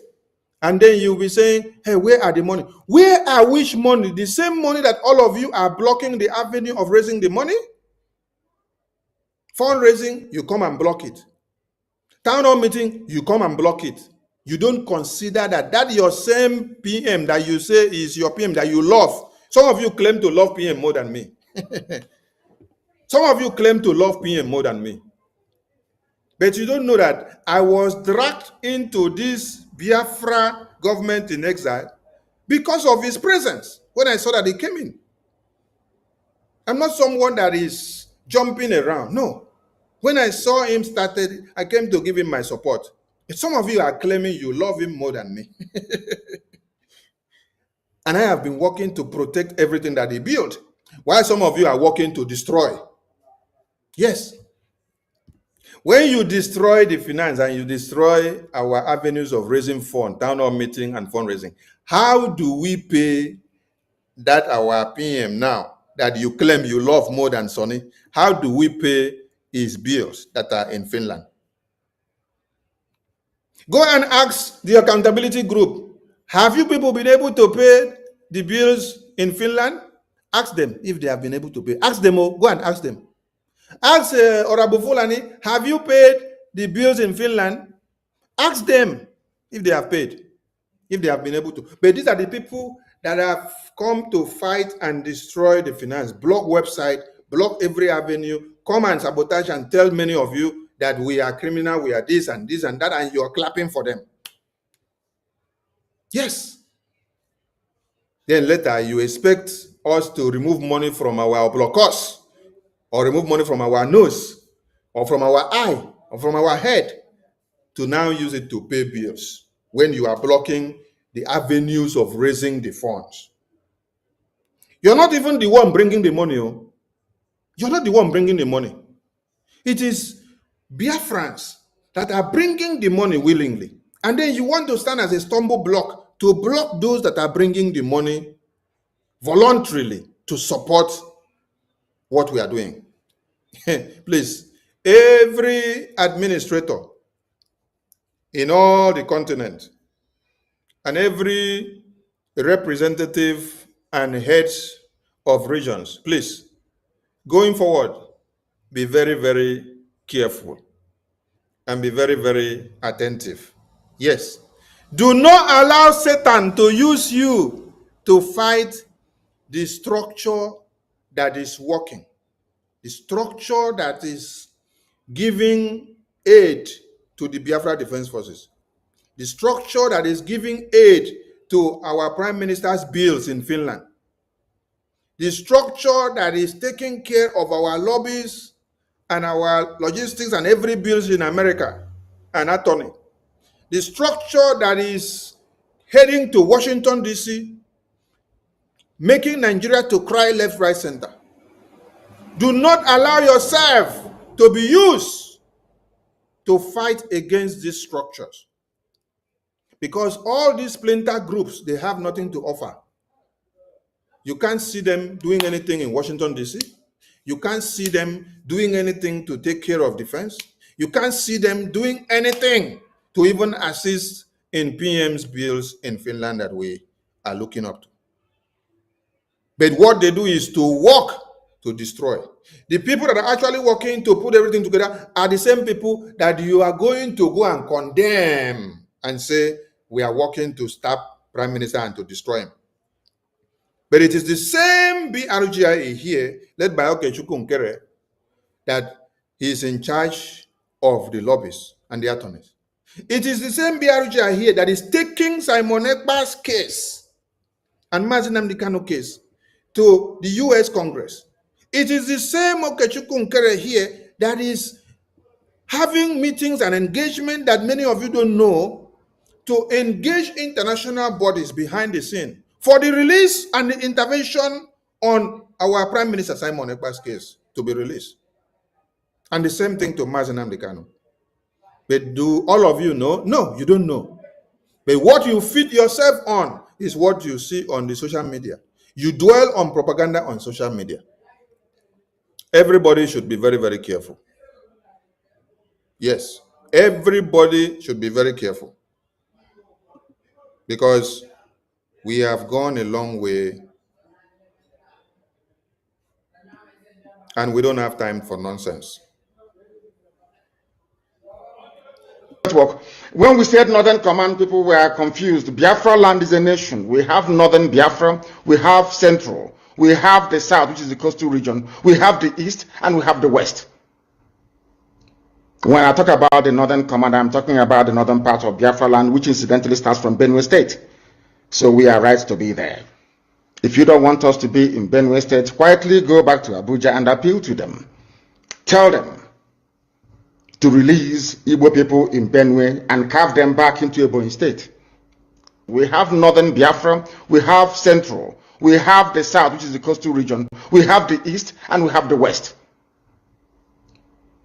And then you'll be saying, hey, where are the money? Where are which money? The same money that all of you are blocking the avenue of raising the money? Fundraising, you come and block it. Town hall meeting, you come and block it. You don't consider that your same PM that you say is your PM that you love. Some of you claim to love PM more than me. Some of you claim to love PM more than me. But you don't know that I was dragged into this Biafra government in exile because of his presence when I saw that he came in. I'm not someone that is jumping around. No. When I saw him started, I came to give him my support. Some of you are claiming you love him more than me. And I have been working to protect everything that he built, while some of you are working to destroy. Yes. When you destroy the finance and you destroy our avenues of raising funds, town hall meeting and fundraising, how do we pay that our PM now that you claim you love more than Sonny? How do we pay his bills that are in Finland? Go and ask the accountability group, have you people been able to pay the bills in Finland? Ask them if they have been able to pay. Ask them, go and ask them. Ask Orabu Fulani, have you paid the bills in Finland? Ask them if they have paid, if they have been able to. But these are the people that have come to fight and destroy the finance, block website, block every avenue, come and sabotage and tell many of you that we are criminal, we are this and that, and you are clapping for them. Yes. Then later you expect us to remove money from our blockers, or remove money from our nose, or from our eye, or from our head, to now use it to pay bills when you are blocking the avenues of raising the funds. You're not even the one bringing the money. Oh. You're not the one bringing the money. It is Biafrans that are bringing the money willingly. And then you want to stand as a stumble block to block those that are bringing the money voluntarily to support what we are doing. Please, every administrator in all the continent and every representative and heads of regions, please, going forward, be very, very careful and be very, very attentive. Yes. Do not allow Satan to use you to fight the structure that is working, the structure that is giving aid to the Biafra Defense Forces, the structure that is giving aid to our Prime Minister's bills in Finland, the structure that is taking care of our lobbies and our logistics and every bills in America and attorney, the structure that is heading to Washington, D.C., making Nigeria to cry left, right, center. Do not allow yourself to be used to fight against these structures. Because all these splinter groups, they have nothing to offer. You can't see them doing anything in Washington, D.C. You can't see them doing anything to take care of defense. You can't see them doing anything to even assist in PM's bills in Finland that we are looking up to. But what they do is to work to destroy. The people that are actually working to put everything together are the same people that you are going to go and condemn and say, we are working to stop Prime Minister and to destroy him. But it is the same BRGIA here, led by Okechukwu Nkere, that he is in charge of the lobbies and the attorneys. It is the same BRGIA here that is taking Simon Ekpa's case and Mazi Nnamdi Kanu case to the US Congress. It is the same Okechukwu Nkere here that is having meetings and engagement that many of you don't know to engage international bodies behind the scene for the release and the intervention on our Prime Minister Simon Ekpa's case to be released. And the same thing to Mazi Nnamdi Kanu. But do all of you know? No, you don't know. But what you feed yourself on is what you see on the social media. You dwell on propaganda on social media. Everybody should be very, very careful. Yes, everybody should be very careful. Because we have gone a long way and we don't have time for nonsense. When we said Northern Command, people were confused. Biafra land is a nation. We have Northern Biafra, we have Central, we have the South, which is the coastal region, we have the East, and we have the West. When I talk about the Northern Command, I'm talking about the northern part of Biafra land, which incidentally starts from Benue State. So we are right to be there. If you don't want us to be in Benue State, quietly go back to Abuja and appeal to them. Tell them to release Igbo people in Benue and carve them back into Ebonyi State. We have Northern Biafra, we have Central, we have the South, which is the coastal region, we have the East, and we have the West.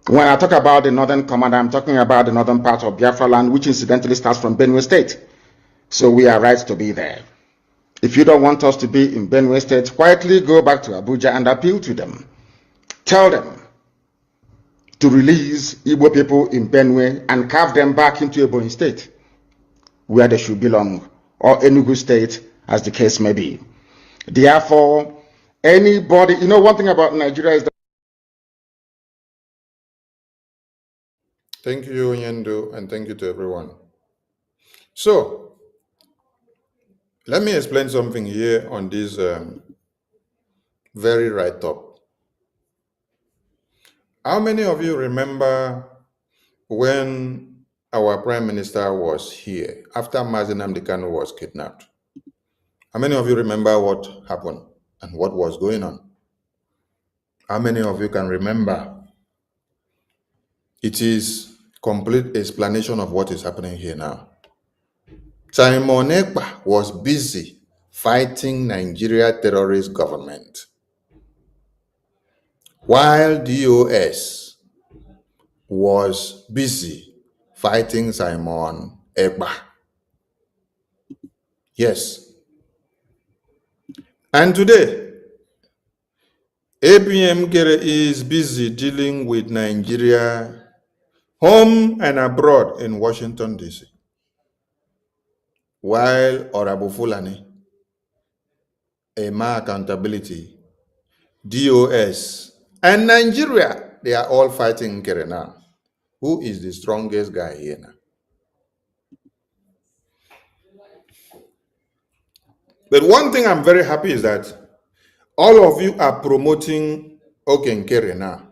When I talk about the Northern Command, I'm talking about the northern part of Biafra land, which incidentally starts from Benue State. So we are right to be there. If you don't want us to be in Benue State, quietly go back to Abuja and appeal to them. Tell them to release Igbo people in Benue and carve them back into Ebonyi State, where they should belong, or Enugu State, as the case may be. Therefore, anybody, you know, one thing about Nigeria is that. Thank you, Yendo, and thank you to everyone. So, let me explain something here on this very write-up. How many of you remember when our Prime Minister was here, after Mazi Nnamdi Kanu was kidnapped? How many of you remember what happened and what was going on? How many of you can remember? It is complete explanation of what is happening here now. Simon Ekpa was busy fighting Nigeria terrorist government, while DOS was busy fighting Simon Ekpa. Yes. And today, APM is busy dealing with Nigeria home and abroad in Washington, D.C. While Honorable Fulani, EMA accountability, DOS, and Nigeria, they are all fighting Nkere now. Who is the strongest guy here now? But one thing I'm very happy is that All of you are promoting Okenkere now,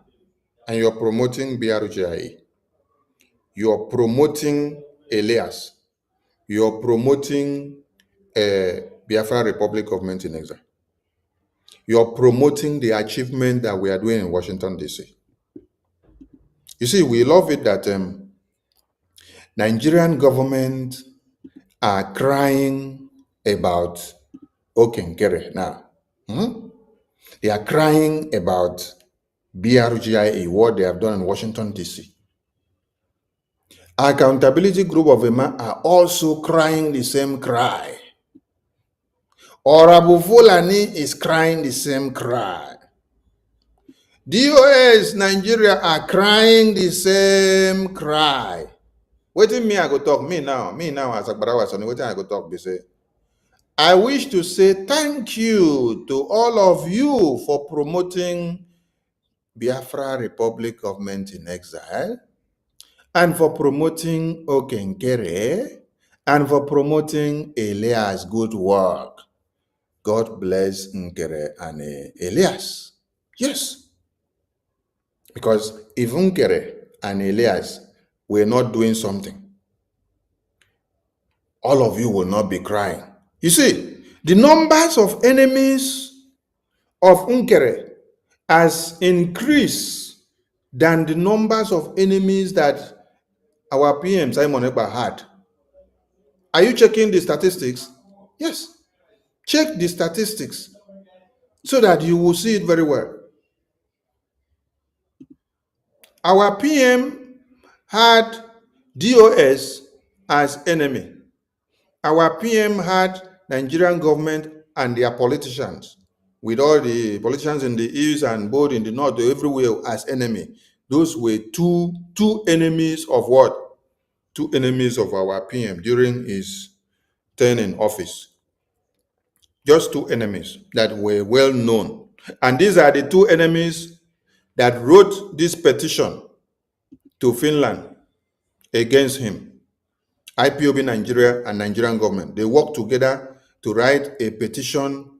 and you're promoting BRGIE. You're promoting Elias. You're promoting Biafra Republic Government in Exile. You're promoting the achievement that we are doing in Washington, D.C. You see, we love it that Nigerian government are crying about Okenkere now. They are crying about BRGIA, what they have done in Washington, D.C. Accountability Group of Emma are also crying the same cry. Honorable Fulani is crying the same cry. DOS Nigeria are crying the same cry. Wetin me I go talk? Me now as Agbarawa Sani, wetin I go talk be say, I wish to say thank you to all of you for promoting Biafra Republic Government in Exile, and for promoting Okenkere, and for promoting Elias' good work. God bless Nkere and Elias. Yes. Because if Nkere and Elias were not doing something, all of you will not be crying. You see, the numbers of enemies of Nkere has increased than the numbers of enemies that our PM Simon Ekpa had. Are you checking the statistics? Yes. Check the statistics so that you will see it very well. Our PM had DOS as enemy. Our PM had Nigerian government and their politicians, with all the politicians in the east and both in the north, everywhere as enemy. Those were two enemies of what? Two enemies of our PM during his term in office. Just two enemies that were well known. And these are the two enemies that wrote this petition to Finland against him. IPOB Nigeria and Nigerian government. They worked together to write a petition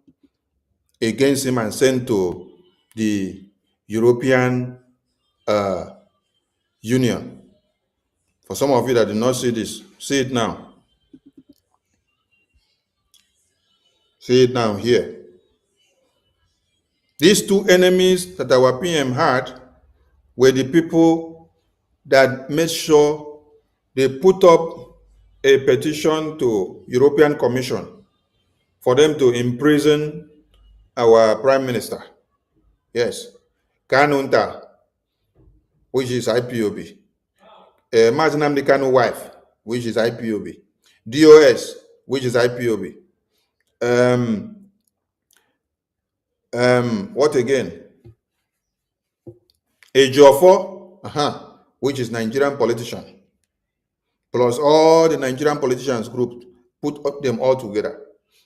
against him and send to the European Union. For some of you that did not see this, see it now. See it now here. These two enemies that our PM had were the people that made sure they put up a petition to European Commission for them to imprison our Prime Minister. Yes. Kanunta, which is IPOB. Mazinamdi Kanu wife, which is IPOB. DOS, which is IPOB. What again? Ejiofor, which is Nigerian politician. Plus all the Nigerian politicians group, put them all together.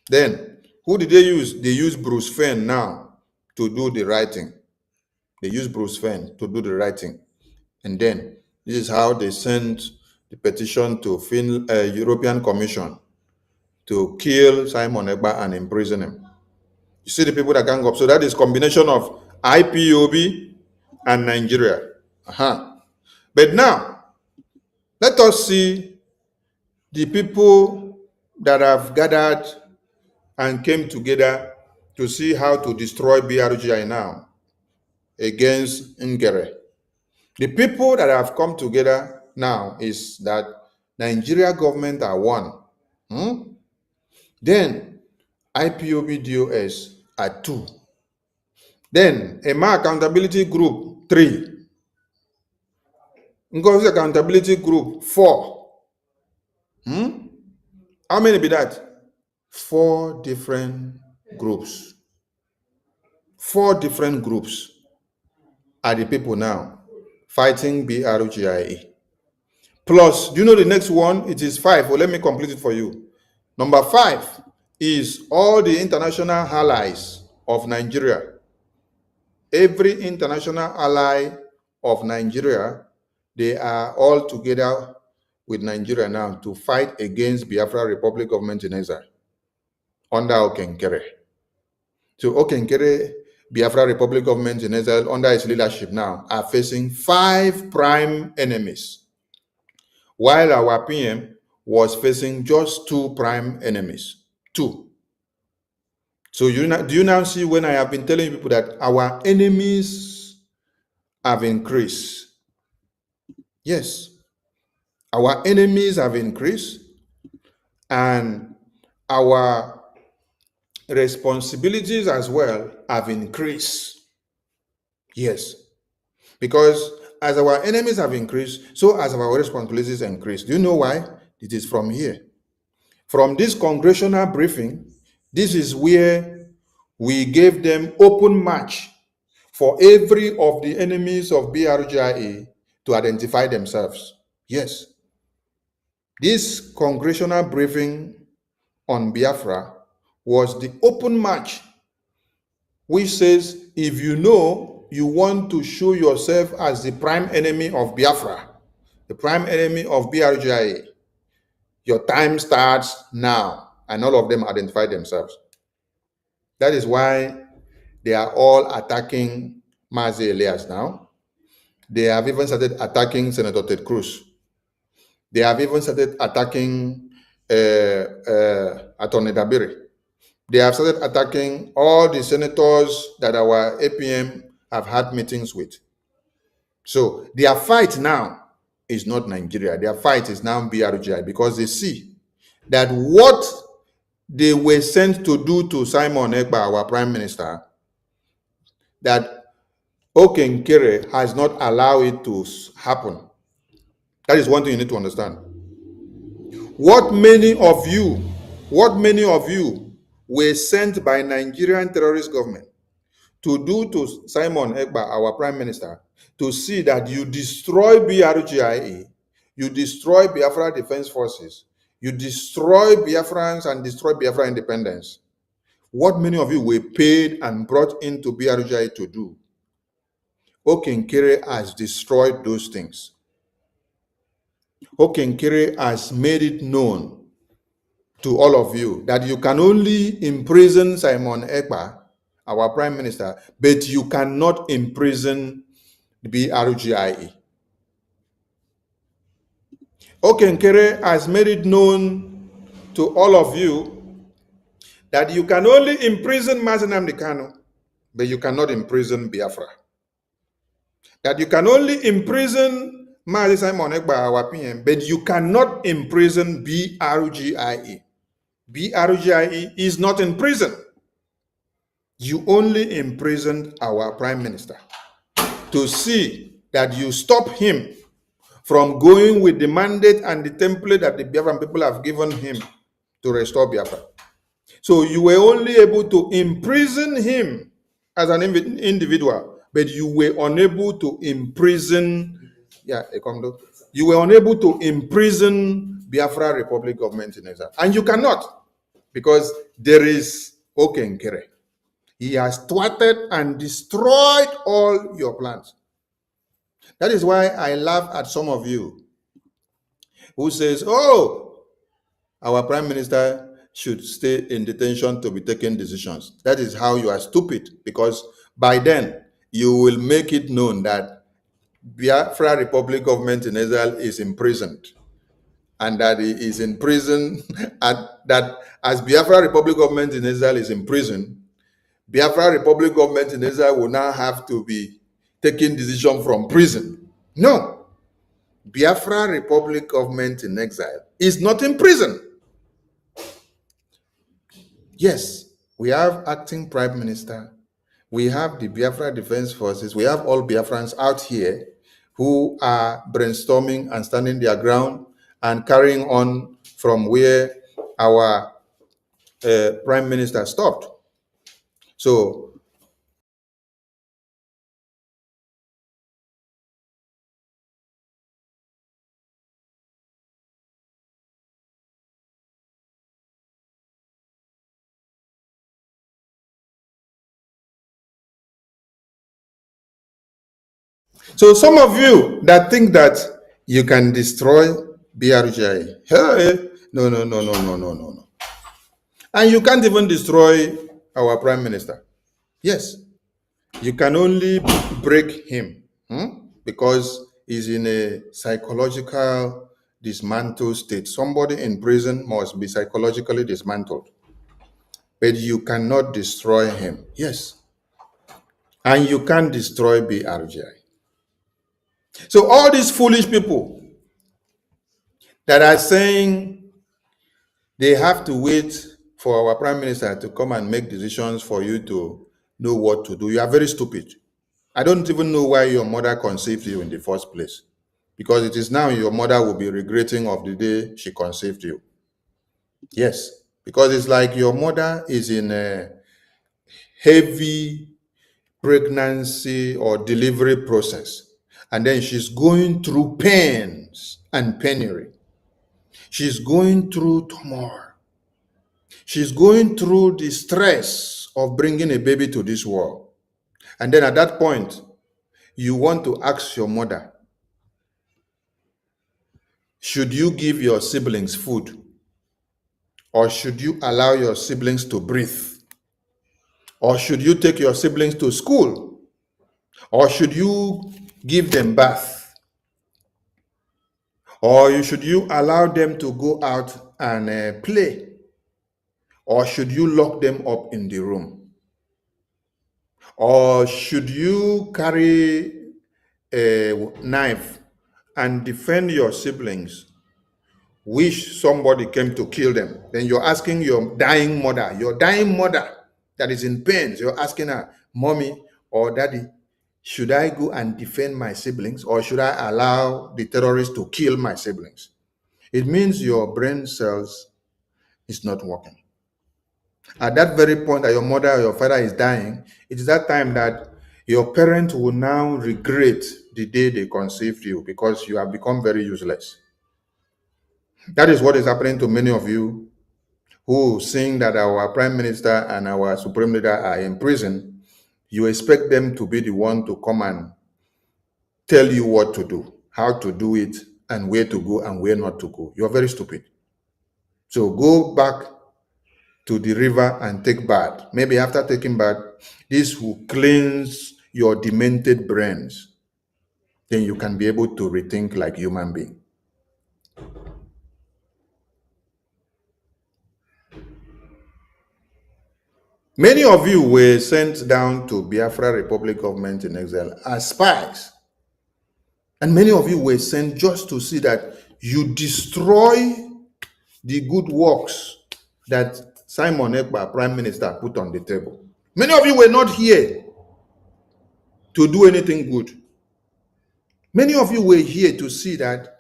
Then, who did they use? They use Bruce Fenn now to do the writing. They use Bruce Fenn to do the writing. And then, this is how they sent the petition to European Commission to kill Simon Ekpa and imprison him. You see the people that gang up. So that is combination of IPOB and Nigeria. But now, let us see the people that have gathered and came together to see how to destroy BRGI now against Ngere. The people that have come together now is that Nigeria government are one. Then IPOB DOS are 2. Then EMA Accountability Group 3. Ngozi Accountability Group 4. How many be that? 4 different groups. 4 different groups are the people now fighting BRGIE. Plus, do you know the next one? It is 5. Well, let me complete it for you. Number 5 is all the international allies of Nigeria. Every international ally of Nigeria, they are all together with Nigeria now to fight against Biafra Republic Government in Exile under Okenkere. So Okenkere, Biafra Republic government in Israel under its leadership now are facing 5 prime enemies, while our PM was facing just 2 prime enemies. 2. So do you now see when I have been telling people that our enemies have increased? Yes, our enemies have increased, and our responsibilities as well have increased. Yes, because as our enemies have increased, so as our responsibilities increased. Do you know why? It is from here. From this congressional briefing, this is where we gave them open march for every of the enemies of BRGIA to identify themselves. Yes. This congressional briefing on Biafra was the open march, which says if you know you want to show yourself as the prime enemy of Biafra, the prime enemy of BRGIA, your time starts now. And all of them identify themselves. That is why they are all attacking Mazi Elias now. They have even started attacking Senator Ted Cruz. They have even started attacking Attorney Dabiri. They have started attacking all the senators that our APM have had meetings with. So their fight now is not Nigeria. Their fight is now BRGI, because they see that what they were sent to do to Simon Ekpa, our prime minister, that Okenkere has not allowed it to happen. That is one thing you need to understand. What many of you were sent by Nigerian terrorist government to do to Simon Ekpa, our prime minister, to see that you destroy BRGIA, you destroy Biafra Defense Forces, you destroy Biafrans and destroy Biafra independence. What many of you were paid and brought into BRGIA to do, Okenkere has destroyed those things. Okenkere has made it known to all of you that you can only imprison Simon Ekpa, our prime minister, but you cannot imprison the BRGIA. Okenkere has made it known to all of you that you can only imprison Mazi Nnamdi Kanu, but you cannot imprison Biafra. That you can only imprison Mazi Simon Ekpa, our PM, but you cannot imprison BRGIA. BRGIE is not in prison. You only imprisoned our prime minister to see that you stop him from going with the mandate and the template that the Biafran people have given him to restore Biafra. So you were only able to imprison him as an individual, but you were unable to imprison, you were unable to imprison Biafra Republic government in exile. And you cannot, because there is Okenkere. He has thwarted and destroyed all your plans. That is why I laugh at some of you who says, oh, our prime minister should stay in detention to be taking decisions. That is how you are stupid, because by then you will make it known that Biafra Republic government in Israel is imprisoned, and that he is in prison, and that as Biafra Republic government in Israel is in prison, Biafra Republic government in Israel will now have to be taking decision from prison. No. Biafra Republic government in exile is not in prison. Yes, we have acting prime minister. We have the Biafra Defense Forces. We have all Biafrans out here who are brainstorming and standing their ground and carrying on from where our prime minister stopped. So some of you that think that you can destroy BRGI, hey, no. And you can't even destroy our prime minister. Yes, you can only break him because he's in a psychological dismantled state. Somebody in prison must be psychologically dismantled, but you cannot destroy him. Yes, and you can't destroy BRJ. So all these foolish people that are saying they have to wait for our prime minister to come and make decisions for you to know what to do, you are very stupid. I don't even know why your mother conceived you in the first place, because it is now your mother will be regretting of the day she conceived you. Yes, because it's like your mother is in a heavy pregnancy or delivery process, and then she's going through pains and penury. She's going through turmoil. She's going through the stress of bringing a baby to this world. And then at that point, you want to ask your mother, should you give your siblings food? Or should you allow your siblings to breathe? Or should you take your siblings to school? Or should you give them bath? Or should you allow them to go out and play? Or should you lock them up in the room? Or should you carry a knife and defend your siblings, wish somebody came to kill them? Then you're asking your dying mother that is in pain, you're asking her, mommy or daddy, should I go and defend my siblings, or should I allow the terrorists to kill my siblings? It means your brain cells is not working. At that very point that your mother or your father is dying, it is that time that your parent will now regret the day they conceived you, because you have become very useless. That is what is happening to many of you who, seeing that our prime minister and our supreme leader are in prison, you expect them to be the one to come and tell you what to do, how to do it, and where to go and where not to go. You are very stupid. So go back to the river and take bath. Maybe after taking bath, this will cleanse your demented brains. Then you can be able to rethink like human being. Many of you were sent down to Biafra Republic government in exile as spies. And many of you were sent just to see that you destroy the good works that Simon Ekpa, Prime Minister, put on the table. Many of you were not here to do anything good. Many of you were here to see that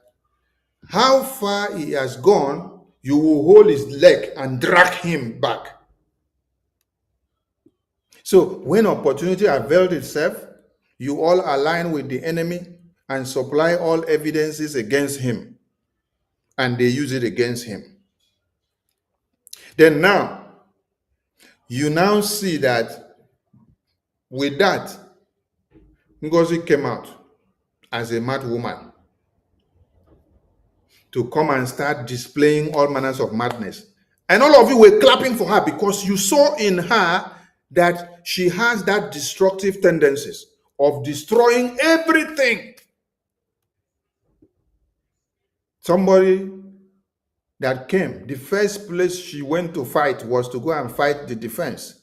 how far he has gone, you will hold his leg and drag him back. So when opportunity availed itself, you all align with the enemy and supply all evidences against him, and they use it against him. Then now, you now see that with that, Ngozi came out as a mad woman to come and start displaying all manners of madness. And all of you were clapping for her because you saw in her that she has that destructive tendencies of destroying everything. Somebody that came, the first place she went to fight was to go and fight the defense.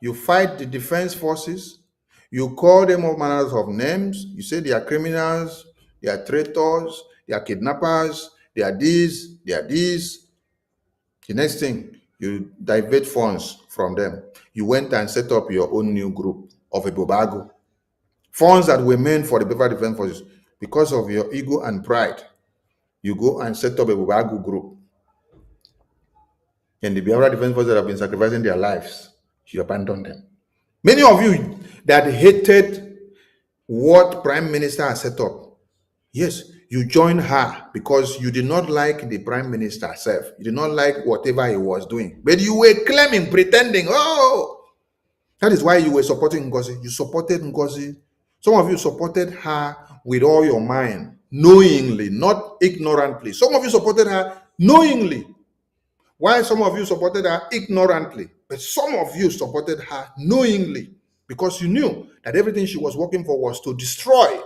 You fight the defense forces, you call them all manners of names, you say they are criminals, they are traitors, they are kidnappers, they are this, they are this. The next thing, you divert funds from them. You went and set up your own new group of Ebobago. Funds that were meant for the Biafra Defense Forces. Because of your ego and pride, you go and set up a Ebobago group. And the Biafra Defense Forces that have been sacrificing their lives, you abandon them. Many of you that hated what Prime Minister has set up, yes, you joined her because you did not like the Prime Minister herself. You did not like whatever he was doing. But you were claiming, pretending, oh, that is why you were supporting Ngozi. You supported Ngozi. Some of you supported her with all your mind, knowingly, not ignorantly. Some of you supported her knowingly. Why some of you supported her ignorantly? But some of you supported her knowingly because you knew that everything she was working for was to destroy.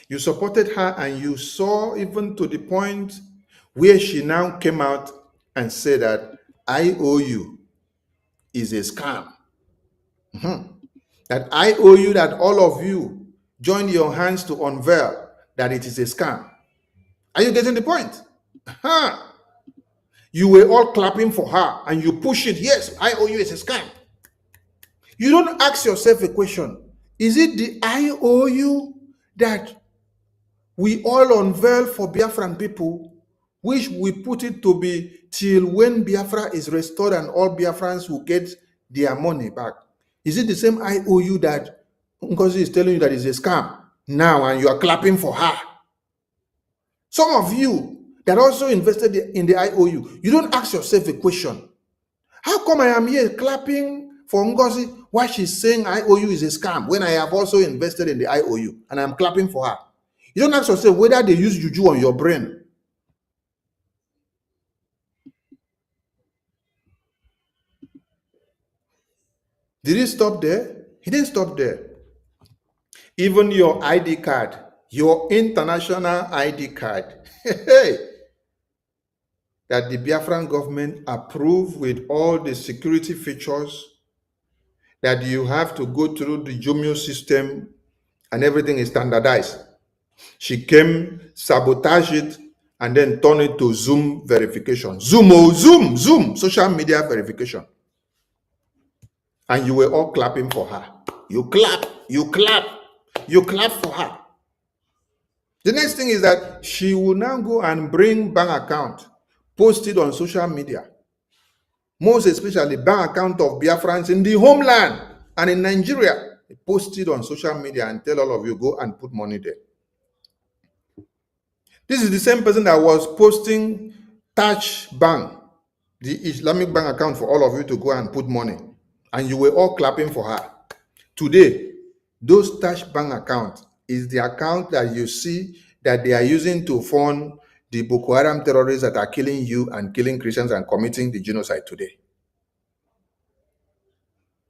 You supported her and you saw even to the point where she now came out and said that IOU is a scam. That IOU, that all of you joined your hands to unveil that it is a scam. Are you getting the point? You were all clapping for her and you push it. Yes, IOU is a scam. You don't ask yourself a question. Is it the IOU that we all unveil for Biafran people, which we put it to be till when Biafra is restored and all Biafrans will get their money back? Is it the same IOU that Ngozi is telling you that is a scam now and you are clapping for her? Some of you that also invested in the IOU, you don't ask yourself a question. How come I am here clapping for Ngozi while she's saying IOU is a scam when I have also invested in the IOU and I'm clapping for her? You don't ask yourself whether they use juju on your brain. Did he stop there? He didn't stop there. Even your ID card, your international ID card, that the Biafran government approved with all the security features, that you have to go through the Jumio system and everything is standardized. She came, sabotage it, and then turn it to Zoom verification. Zoom, social media verification. And you were all clapping for her. You clap for her. The next thing is that she will now go and bring bank account, post it on social media. Most especially bank account of Biafrans in the homeland and in Nigeria. Post it on social media and tell all of you, go and put money there. This is the same person that was posting Touch Bank, the Islamic bank account for all of you to go and put money. And you were all clapping for her. Today, those Touch Bank account is the account that you see that they are using to fund the Boko Haram terrorists that are killing you and killing Christians and committing the genocide today.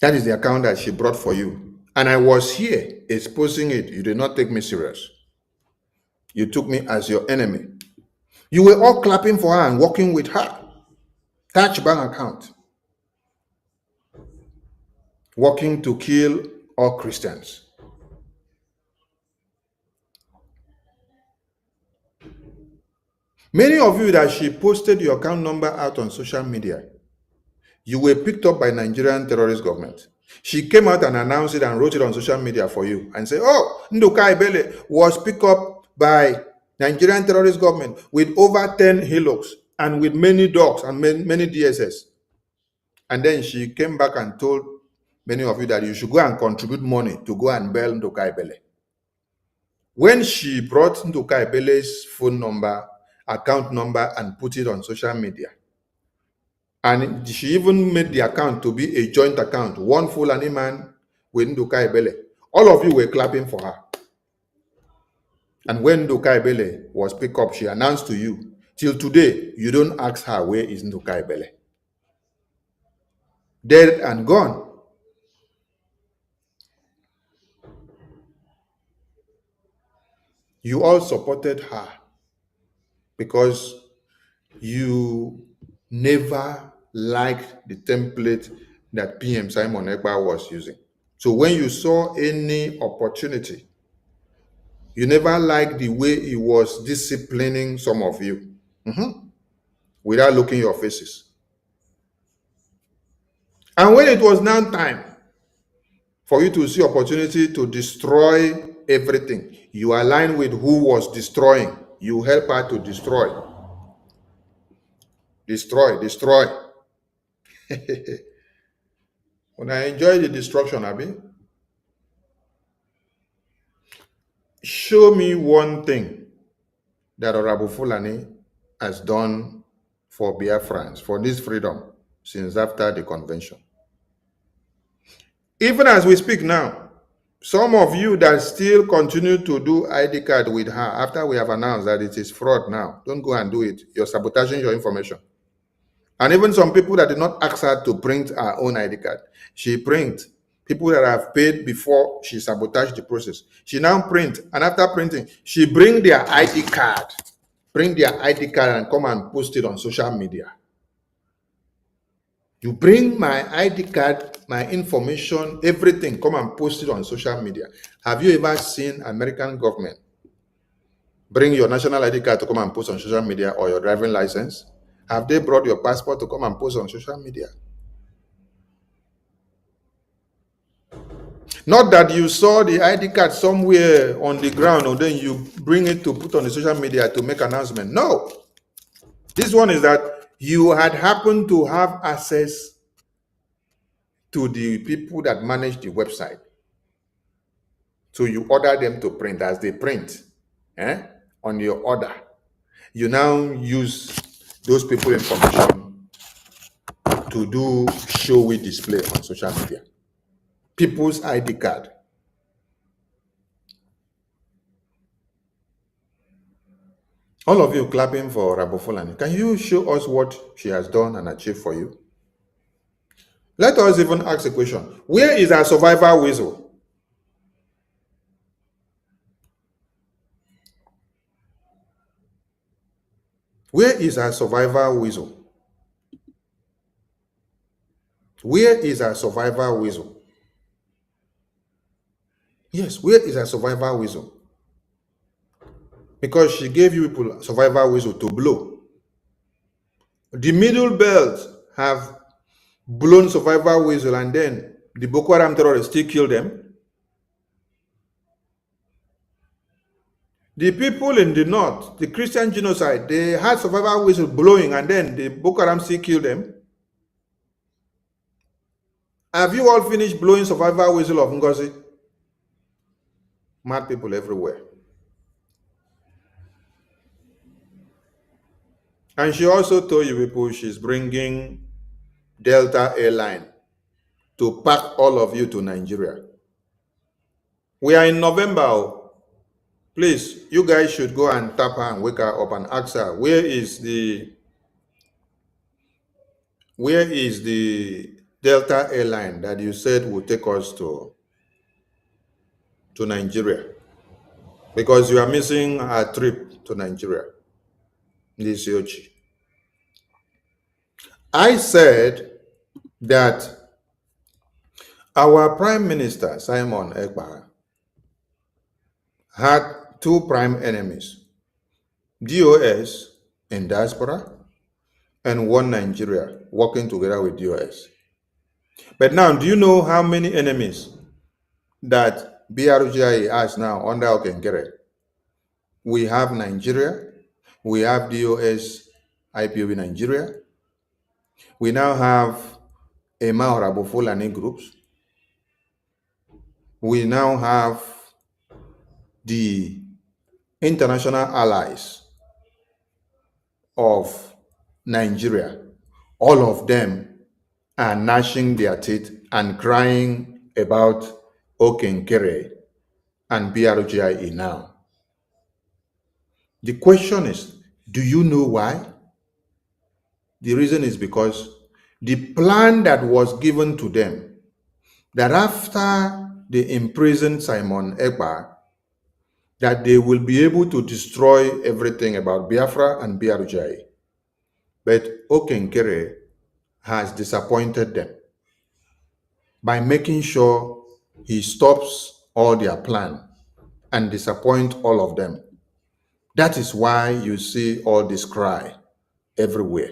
That is the account that she brought for you. And I was here exposing it. You did not take me serious. You took me as your enemy. You were all clapping for her and working with her. Touch Bank account. Working to kill all Christians. Many of you that she posted your account number out on social media, you were picked up by Nigerian terrorist government. She came out and announced it and wrote it on social media for you and said, oh, Nduka Ibele was picked up by Nigerian terrorist government with over 10 hillocks and with many dogs and many DSS. And then she came back and told many of you that you should go and contribute money to go and bail Nduka Ibele. When she brought Nduka Ibele's phone number, account number, and put it on social media, and she even made the account to be a joint account, one Fulani man with Nduka Ibele. All of you were clapping for her. And when Nduka Ibele was picked up, she announced to you, till today, you don't ask her where is Nduka Ibele. Dead and gone. You all supported her because you never liked the template that PM Simon Ekpa was using. So when you saw any opportunity, you never liked the way he was disciplining some of you without looking your faces. And when it was now time for you to see opportunity to destroy everything, you align with who was destroying. You help her to destroy. Destroy. When I enjoy the destruction, Abi, show me one thing that Honorable Fulani has done for Biafrans, for this freedom, since after the convention. Even as we speak now, some of you that still continue to do ID card with her after we have announced that it is fraud now, don't go and do it. You're sabotaging your information. And even some people that did not ask her to print her own ID card, she print. People that have paid before she sabotaged the process, she now print. And after printing, she bring their ID card. Bring their ID card and come and post it on social media. You bring my ID card, my information, everything, come and post it on social media. Have you ever seen American government bring your national ID card to come and post on social media, or your driving license? Have they brought your passport to come and post on social media? Not that you saw the ID card somewhere on the ground or then you bring it to put on the social media to make announcement. No. This one is that you had happened to have access to the people that manage the website. So you order them to print. As they print on your order, you now use those people information to do showy display on social media. People's ID card. All of you clapping for Rabo Fulani. Can you show us what she has done and achieved for you? Let us even ask a question. Where is our survivor whistle? Where is our survivor whistle? Where is our survivor whistle? Yes, where is our survivor whistle? Because she gave you people survivor whistle to blow. The middle belt have blown survivor whistle, and then the Boko Haram terrorists still kill them. The people in the north, the Christian genocide, they had survivor whistle blowing, and then the Boko Haram still kill them. Have you all finished blowing survivor whistle of Ngozi? Mad people everywhere. And she also told you people she's bringing Delta Airline to pack all of you to Nigeria. We are in November. Please, you guys should go and tap her and wake her up and ask her, where is the Delta Airline that you said would take us to Nigeria? Because you are missing a trip to Nigeria. This Yochi. I said that our Prime Minister, Simon Ekpa, had two prime enemies, DOS in diaspora and one Nigeria working together with DOS. But now, do you know how many enemies that BRGI has now under Okenkere? We have Nigeria, we have DOS IPOB Nigeria, we now have Rabo Fulani groups, we now have the international allies of Nigeria. All of them are gnashing their teeth and crying about Okenkere and BRGIE now. The question is, do you know why? The reason is because the plan that was given to them, that after they imprisoned Simon Ekpa, that they will be able to destroy everything about Biafra and BRGIE. But Okenkere has disappointed them by making sure he stops all their plan and disappoint all of them. That is why you see all this cry everywhere.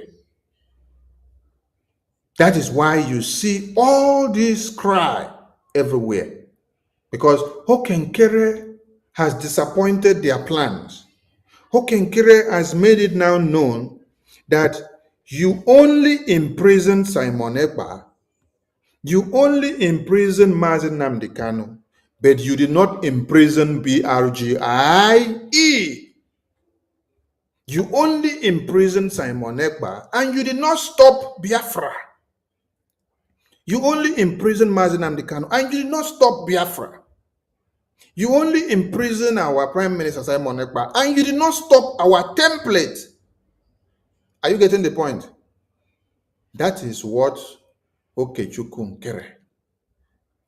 That is why you see all this cry everywhere. Because Okenkere has disappointed their plans. Okenkere has made it now known that you only imprison Simon Ekpa, you only imprison Mazi Nnamdi Kanu, but you did not imprison BRGIE. You only imprison Simon Ekpa and you did not stop Biafra. You only imprison Mazi Nnamdi Kanu and you did not stop Biafra. You only imprison our Prime Minister Simon Ekpa and you did not stop our template. Are you getting the point? That is what Okechukwu Nkere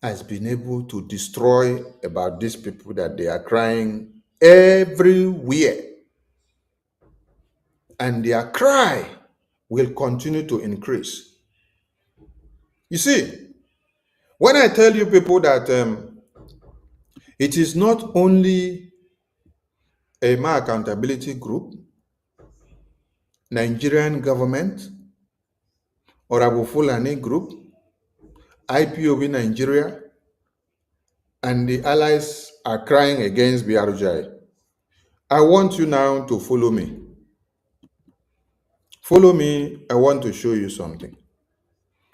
has been able to destroy about these people, that they are crying everywhere. And their cry will continue to increase. You see, when I tell you people that it is not only a Emma Accountability Group, Nigerian government, or Abu Fulani Group, IPOB Nigeria, and the allies are crying against Baraje. I want you now to follow me. Follow me, I want to show you something,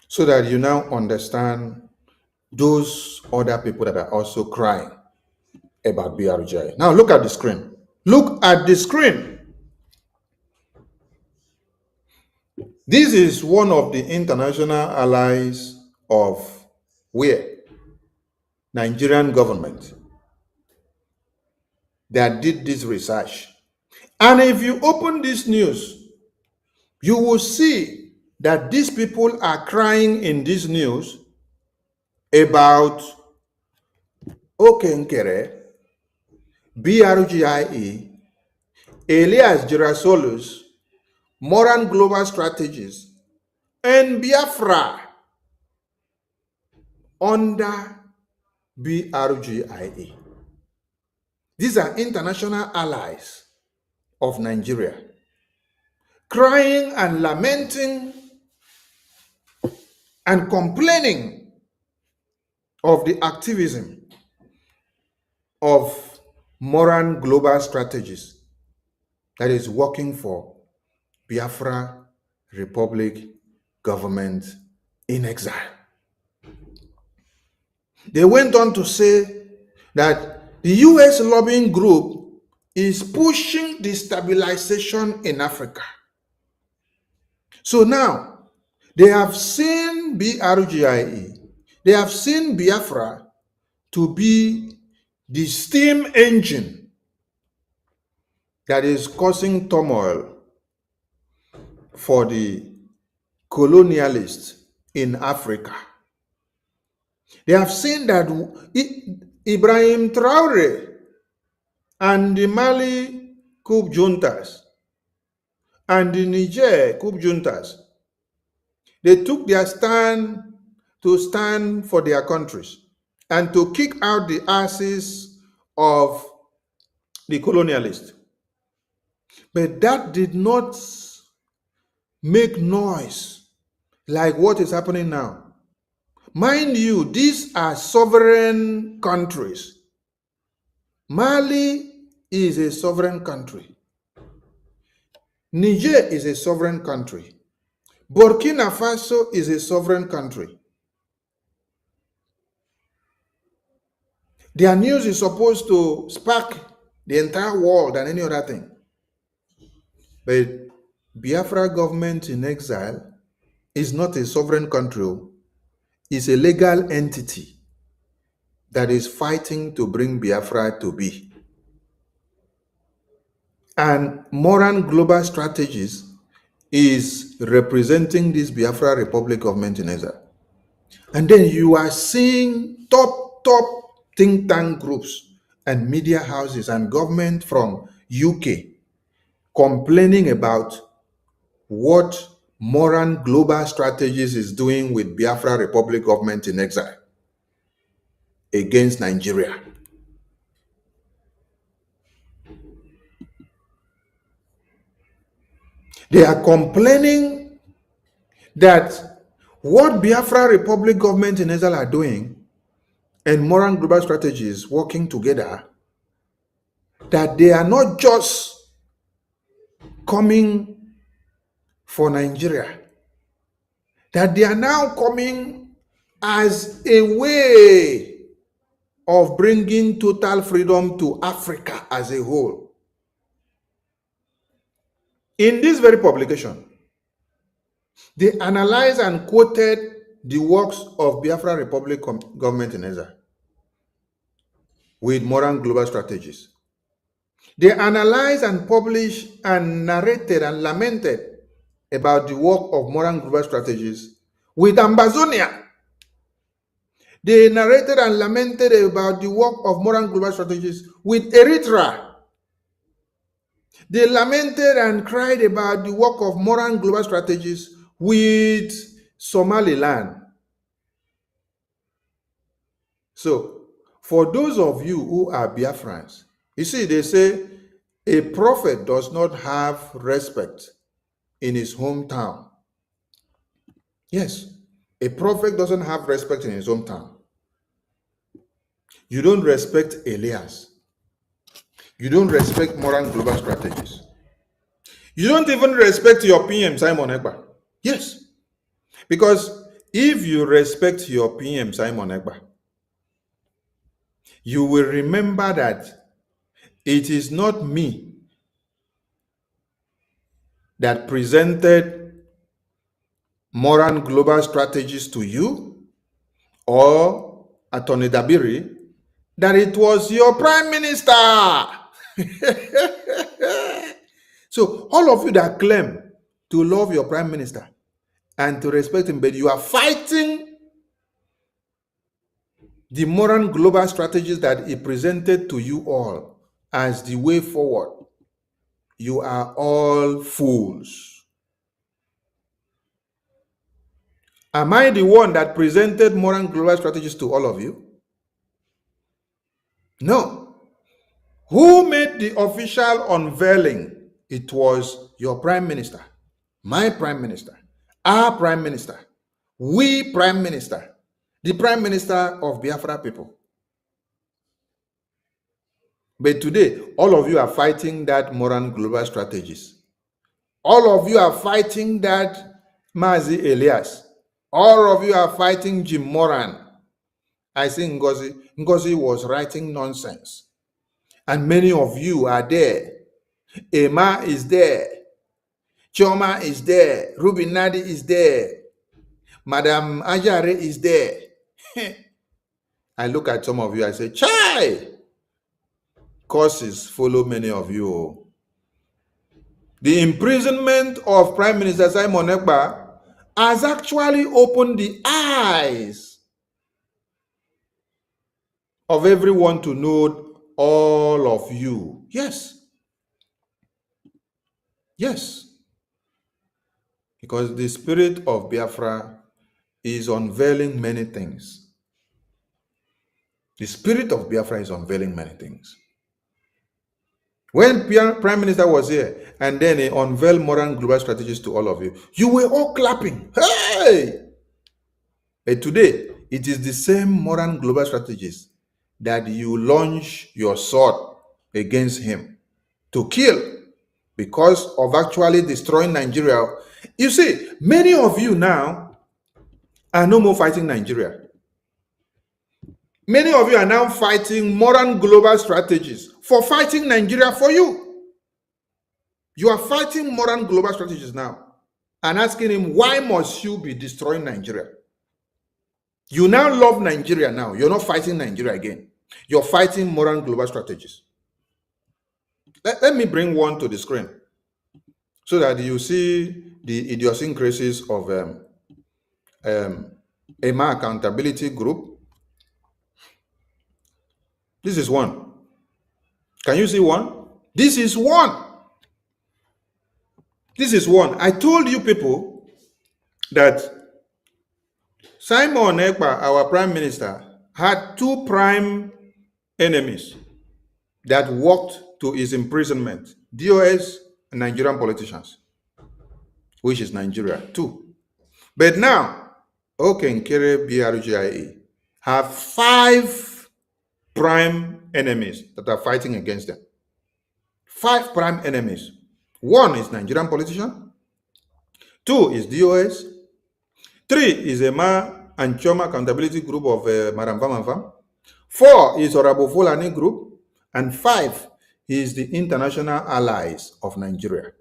so that you now understand those other people that are also crying about Baraje. Now look at the screen. Look at the screen. This is one of the international allies of where? Nigerian government that did this research. And if you open this news, you will see that these people are crying in this news about Okenkere, BRGIE, Elias Girasolus, Moran Global Strategies, and Biafra under BRGIE. These are international allies of Nigeria, crying and lamenting and complaining of the activism of Moran Global Strategies that is working for Biafra Republic government in exile. They went on to say that the US lobbying group is pushing destabilization in Africa. So now, they have seen BRGIE, they have seen Biafra to be the steam engine that is causing turmoil for the colonialists in Africa. They have seen that Ibrahim Traore and the Mali coup juntas and the Niger coup juntas, they took their stand to stand for their countries and to kick out the asses of the colonialists. But that did not make noise like what is happening now. Mind you, these are sovereign countries. Mali is a sovereign country. Niger is a sovereign country. Burkina Faso is a sovereign country. Their news is supposed to spark the entire world and any other thing. But Biafra government in exile is not a sovereign country. It's a legal entity that is fighting to bring Biafra to be. And Moran Global Strategies is representing this Biafra Republic government in exile. And then you are seeing top think tank groups and media houses and government from UK complaining about what Moran Global Strategies is doing with Biafra Republic government in exile against Nigeria. They are complaining that what Biafra Republic government in exile are doing and Moran Global Strategies working together, that they are not just coming for Nigeria, that they are now coming as a way of bringing total freedom to Africa as a whole. In this very publication, they analyzed and quoted the works of Biafra Republic government in exile with Moran Global Strategies. They analyzed and published and narrated and lamented about the work of modern global strategies with Ambazonia. They narrated and lamented about the work of modern global strategies with Eritrea. They lamented and cried about the work of modern global strategies with Somaliland. So, for those of you who are Biafrans, you see, they say a prophet does not have respect in his hometown. Yes, a prophet doesn't have respect in his hometown. You don't respect Elias. You don't respect modern global strategies. You don't even respect your PM, Simon Ekpa. Yes, because if you respect your PM, Simon Ekpa, you will remember that it is not me that presented modern global strategies to you or Attorney Dabiri, that it was your prime minister. So all of you that claim to love your prime minister and to respect him, but you are fighting the modern global strategies that he presented to you all as the way forward. You are all fools. Am I the one that presented modern global strategies to all of you? No. Who made the official unveiling? It was your prime minister, my prime minister, our prime minister, we prime minister, the prime minister of Biafra people. But today, all of you are fighting that modern global strategies. All of you are fighting that Mazi Elias. All of you are fighting Jim Moran. I see Ngozi was writing nonsense. And many of you are there. Emma is there. Choma is there. Ruby Nadi is there. Madam Ajare is there. I look at some of you, I say, Chai! Curses follow many of you. The imprisonment of Prime Minister Simon Ekpa has actually opened the eyes of everyone to know all of you. Yes. Yes. Because the spirit of Biafra is unveiling many things. The spirit of Biafra is unveiling many things. When Prime Minister was here and then he unveiled modern global strategies to all of you, you were all clapping. Hey! But today, it is the same modern global strategies that you launch your sword against him to kill because of actually destroying Nigeria. You see, many of you now are no more fighting Nigeria. Many of you are now fighting modern global strategies for fighting Nigeria for you. You are fighting modern global strategies now and asking him, why must you be destroying Nigeria? You now love Nigeria now. You're not fighting Nigeria again. You're fighting modern global strategies. Let me bring one to the screen so that you see the idiosyncrasies of EMA Accountability Group. This is one. Can you see one? This is one. This is one. I told you people that Simon Ekpa, our prime minister, had two prime enemies that walked to his imprisonment, DOS and Nigerian politicians, which is Nigeria, too. But now, Okenkere BRGIE have 5 prime enemies that are fighting against them. 5 prime enemies. 1 is Nigerian politician. 2 is DOS. 3 is EMA and Choma Accountability Group of Madam Vam. 4 is Orabo Fulani Group. And 5 is the international allies of Nigeria.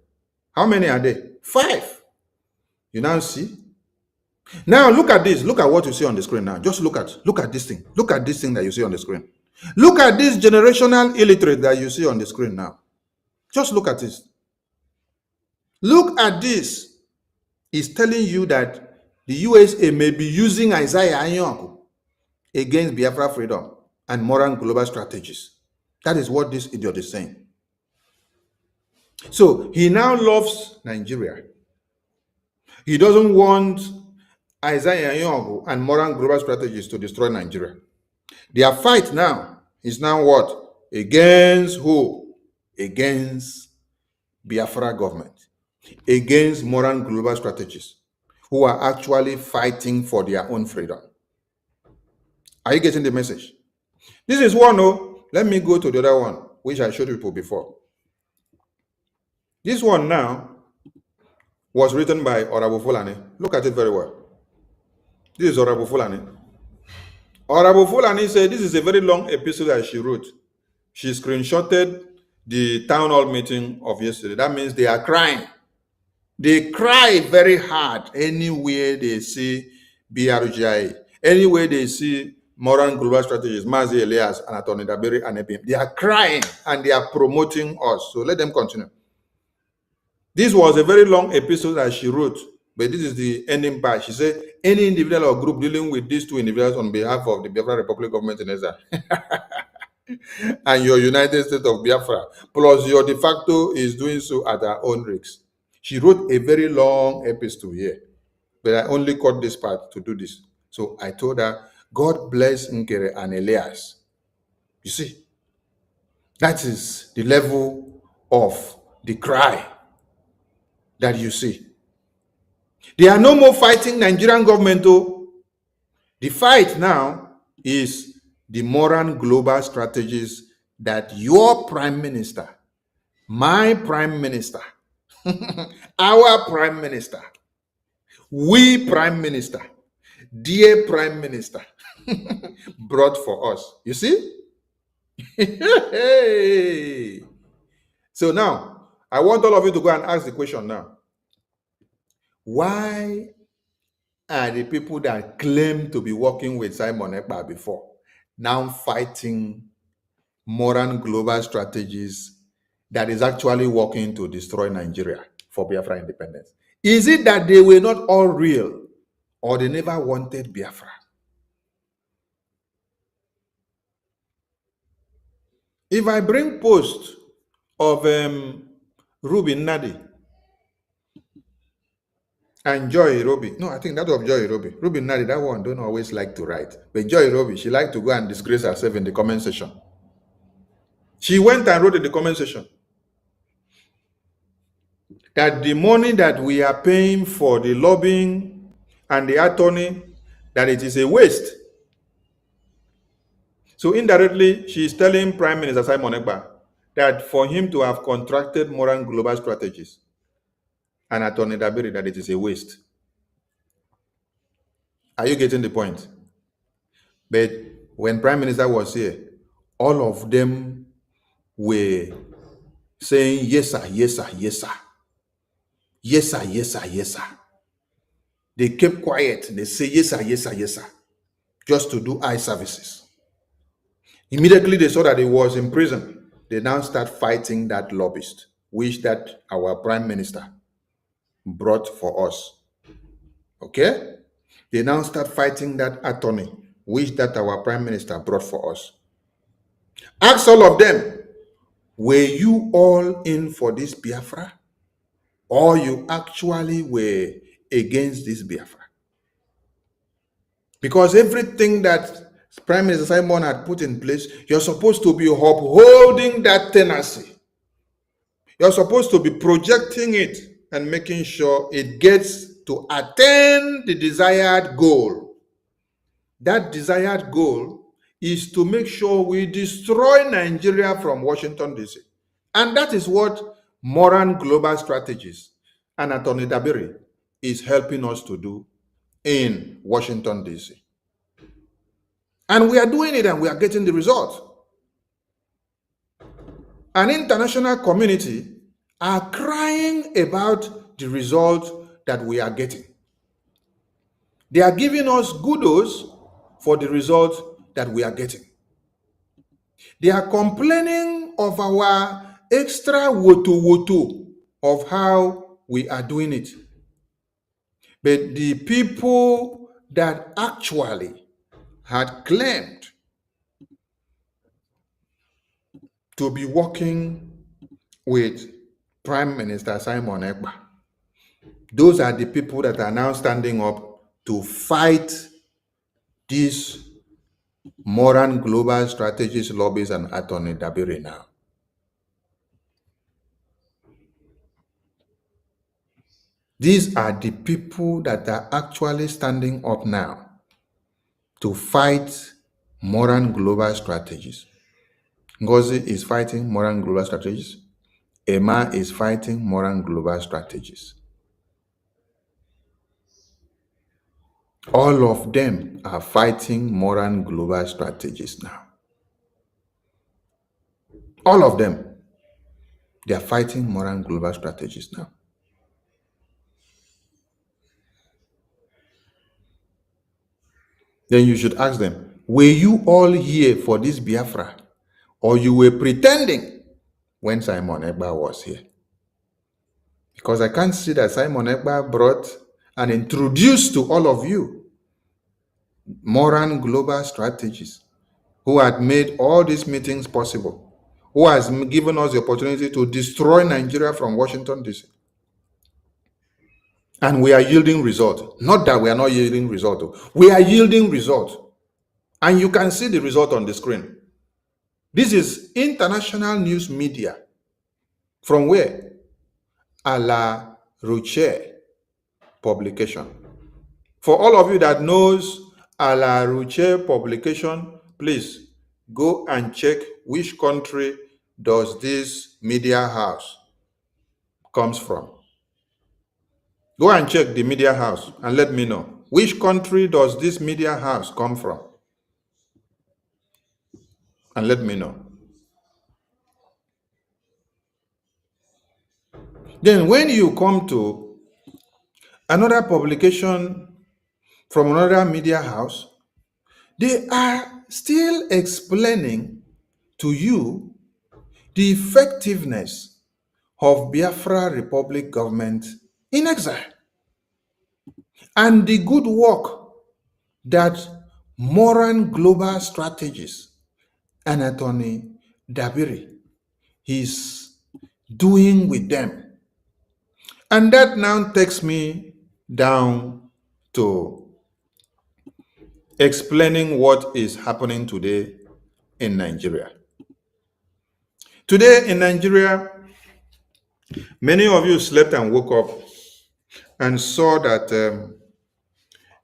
How many are there? 5. You now see? Now look at this. Look at what you see on the screen now. Just look at this thing. Look at this thing that you see on the screen. Look at this generational illiterate that you see on the screen now. Just look at this. Look at this. is telling you that the USA may be using Isaiah Anyonku against Biafra freedom and moral global strategies. That is what this idiot is saying. So he now loves Nigeria. He doesn't want Isaiah Anyonku and moral global strategies to destroy Nigeria. Their fight now is now what? Against who? Against Biafra government. Against moral global strategies, who are actually fighting for their own freedom. Are you getting the message? This is one. Oh, let me go to the other one, which I showed people before. This one now was written by Honorable Fulani. Look at it very well. This is Honorable Fulani. Honorable Fulani said this is a very long episode that she wrote. She screenshotted the town hall meeting of yesterday. That means they are crying. They cry very hard anywhere they see BRGI, anywhere they see moral global strategies, Mazi Elias and Attorney Dabiri and EPM. They are crying and they are promoting us. So let them continue. This was a very long episode that she wrote, but this is the ending part. She said, any individual or group dealing with these two individuals on behalf of the Biafra Republic government in Israel and your United States of Biafra, plus your de facto is doing so at our own risk. She wrote a very long epistle here, but I only cut this part to do this. So I told her, God bless Nkere and Elias. You see, that is the level of the cry that you see. They are no more fighting Nigerian government, though. The fight now is the moral global strategies that your prime minister, my prime minister, our prime minister, we prime minister, dear prime minister, brought for us. You see? So now, I want all of you to go and ask the question now. Why are the people that claim to be working with Simon Ekpa before now fighting modern global strategies that is actually working to destroy Nigeria for Biafra independence? Is it that they were not all real or they never wanted Biafra? If I bring post of Ruby Nadi and Joy Robi, no, I think that was Joy Robi. Ruby Nadi, that one don't always like to write. But Joy Robi, she liked to go and disgrace herself in the comment section. She went and wrote in the comment section that the money that we are paying for the lobbying and the attorney, that it is a waste. So indirectly, she is telling Prime Minister Simon Ekpa that for him to have contracted moral global strategies and Attorney Dabiri, that it is a waste. Are you getting the point? But when Prime Minister was here, all of them were saying, yes, sir, yes, sir, yes, sir. Yes, sir, yes, sir, yes, sir. They kept quiet. They say, yes, sir, yes, sir, yes, sir, just to do eye services. Immediately they saw that he was in prison. They now start fighting that lobbyist, which that our Prime Minister brought for us. Okay? They now start fighting that attorney, which that our Prime Minister brought for us. Ask all of them, were you all in for this Biafra? Or you actually were against this Biafra? Because everything that Prime Minister Simon had put in place, you're supposed to be upholding that tenacity. You're supposed to be projecting it and making sure it gets to attain the desired goal. That desired goal is to make sure we destroy Nigeria from Washington, D.C. And that is what Moran Global Strategies and Attorney Dabiri is helping us to do in Washington, D.C. And we are doing it and we are getting the result. An international community are crying about the result that we are getting. They are giving us kudos for the result that we are getting. They are complaining of our extra woto of how we are doing it. But the people that actually had claimed to be working with Prime Minister Simon Ekpa, those are the people that are now standing up to fight these Moran Global Strategies lobbies and Attorney Dabiri now. These are the people that are actually standing up now to fight Moran Global Strategies. Ngozi is fighting Moran Global Strategies. Emma is fighting Moran Global Strategies. All of them are fighting Moran Global Strategies now. All of them, they are fighting Moran Global Strategies now. Then you should ask them, were you all here for this Biafra? Or you were pretending when Simon Ekpa was here? Because I can't see that Simon Ekpa brought and introduced to all of you Moran Global Strategies, who had made all these meetings possible, who has given us the opportunity to destroy Nigeria from Washington, D.C. And we are yielding result. Not that we are not yielding result. We are yielding result. And you can see the result on the screen. This is international news media. From where? A la Roche publication. For all of you that knows A la Roche publication, please go and check which country does this media house comes from. Go and check the media house and let me know. Which country does this media house come from? And let me know. Then when you come to another publication from another media house, they are still explaining to you the effectiveness of Biafra Republic government in exile and the good work that Moran Global Strategies and Attorney Dabiri is doing with them. And that now takes me down to explaining what is happening today in Nigeria. Today in Nigeria, many of you slept and woke up and saw that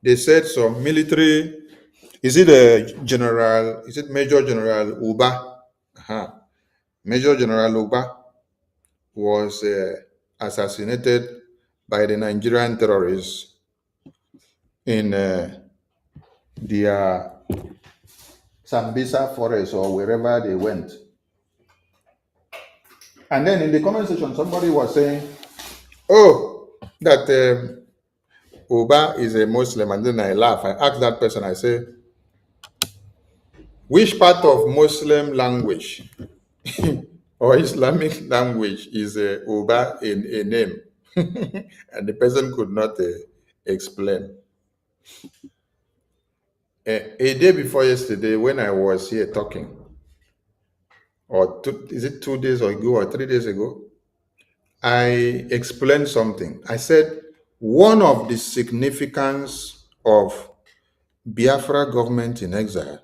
they said some military, is it Major General Uba? Major General Uba was assassinated by the Nigerian terrorists in their Sambisa forest or wherever they went. And then in the comment section, somebody was saying, oh, that Uba is a Muslim. And then I laugh. I asked that person, I say, which part of Muslim language or Islamic language is Uba in a name? And the person could not explain. A day before yesterday, when I was here talking, or is it 2 days ago or 3 days ago, I explained something. I said one of the significance of Biafra government in exile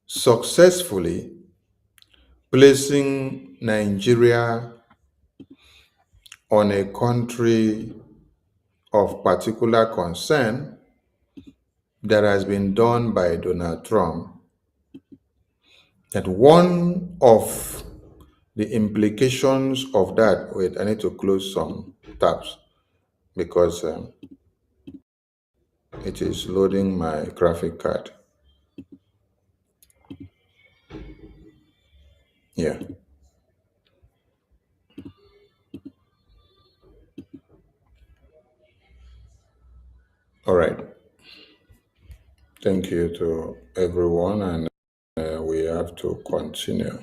successfully placing Nigeria on a country of particular concern that has been done by Donald Trump, that one of the implications of that, wait, I need to close some tabs because it is loading my graphic card. Yeah. All right. Thank you to everyone, and we have to continue.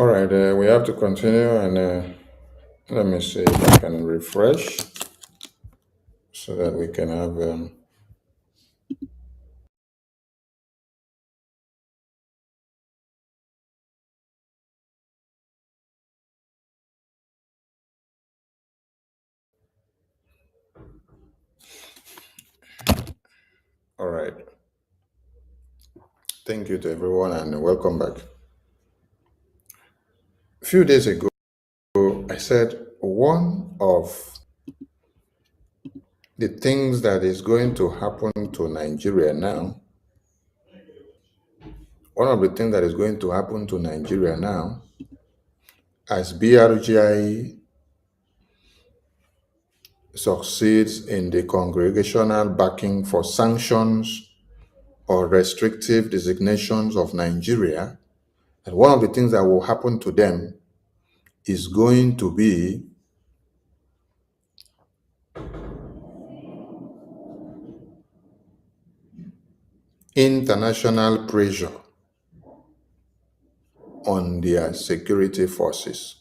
All right, we have to continue, and let me see if I can refresh so that we can have. All right. Thank you to everyone, and welcome back. A few days ago, I said one of the things that is going to happen to Nigeria now, as BRGI succeeds in the congregational backing for sanctions or restrictive designations of Nigeria, and one of the things that will happen to them is going to be international pressure on their security forces.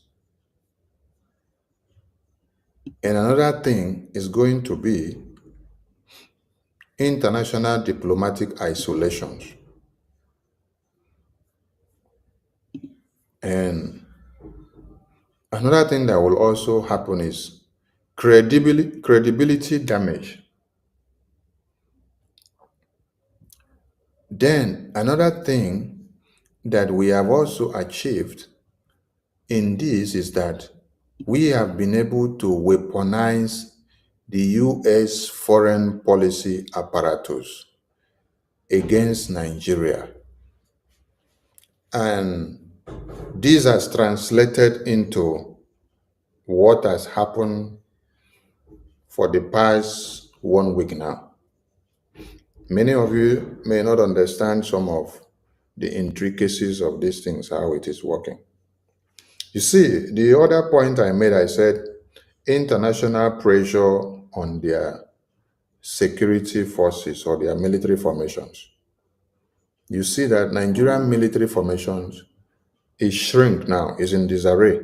And another thing is going to be international diplomatic isolations. And another thing that will also happen is credibility damage. Then another thing that we have also achieved in this is that we have been able to weaponize the US foreign policy apparatus against Nigeria. And this has translated into what has happened for the past 1 week now. Many of you may not understand some of the intricacies of these things, how it is working. You see, the other point I made, I said international pressure on their security forces or their military formations. You see that Nigerian military formations is shrink now, is in disarray.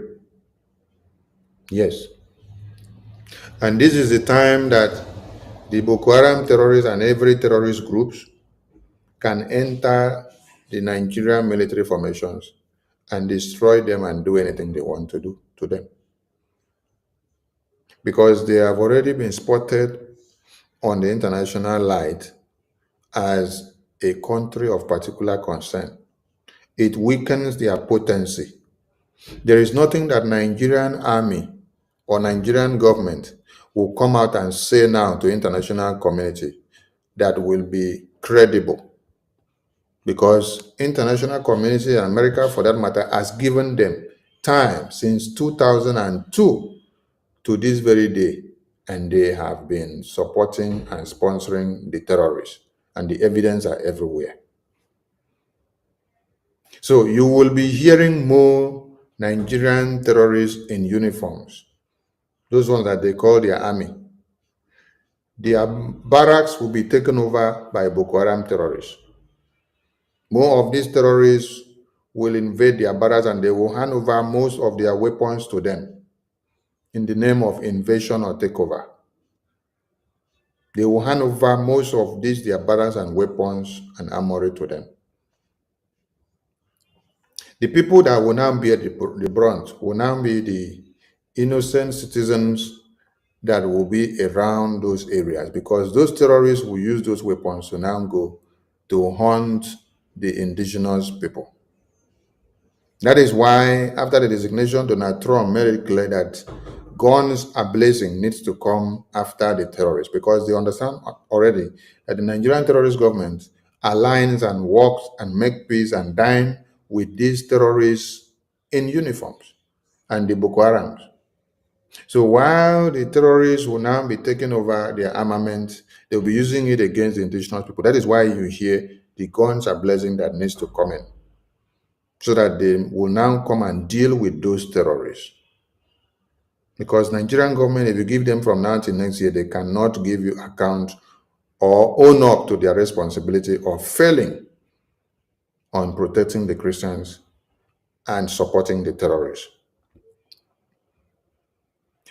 Yes. And this is the time that the Boko Haram terrorists and every terrorist groups can enter the Nigerian military formations and destroy them and do anything they want to do to them. Because they have already been spotted on the international light as a country of particular concern. It weakens their potency. There is nothing that Nigerian army or Nigerian government will come out and say now to international community that will be credible, because international community and America for that matter has given them time since 2002 to this very day, and they have been supporting and sponsoring the terrorists, and the evidence are everywhere. So you will be hearing more Nigerian terrorists in uniforms, those ones that they call their army. Their barracks will be taken over by Boko Haram terrorists. More of these terrorists will invade their barracks and they will hand over most of their weapons to them in the name of invasion or takeover. They will hand over most of these, their barracks and weapons and armory to them. The people that will now bear the brunt will now be the innocent citizens that will be around those areas, because those terrorists will use those weapons to now go to hunt the indigenous people. That is why, after the designation, Donald Trump made it clear that guns are blazing needs to come after the terrorists, because they understand already that the Nigerian terrorist government aligns and works and make peace and dine with these terrorists in uniforms and the Boko Harams. So while the terrorists will now be taking over their armament, they'll be using it against the indigenous people. That is why you hear the guns are blazing that needs to come in, so that they will now come and deal with those terrorists. Because Nigerian government, if you give them from now till next year, they cannot give you account or own up to their responsibility of failing on protecting the Christians and supporting the terrorists.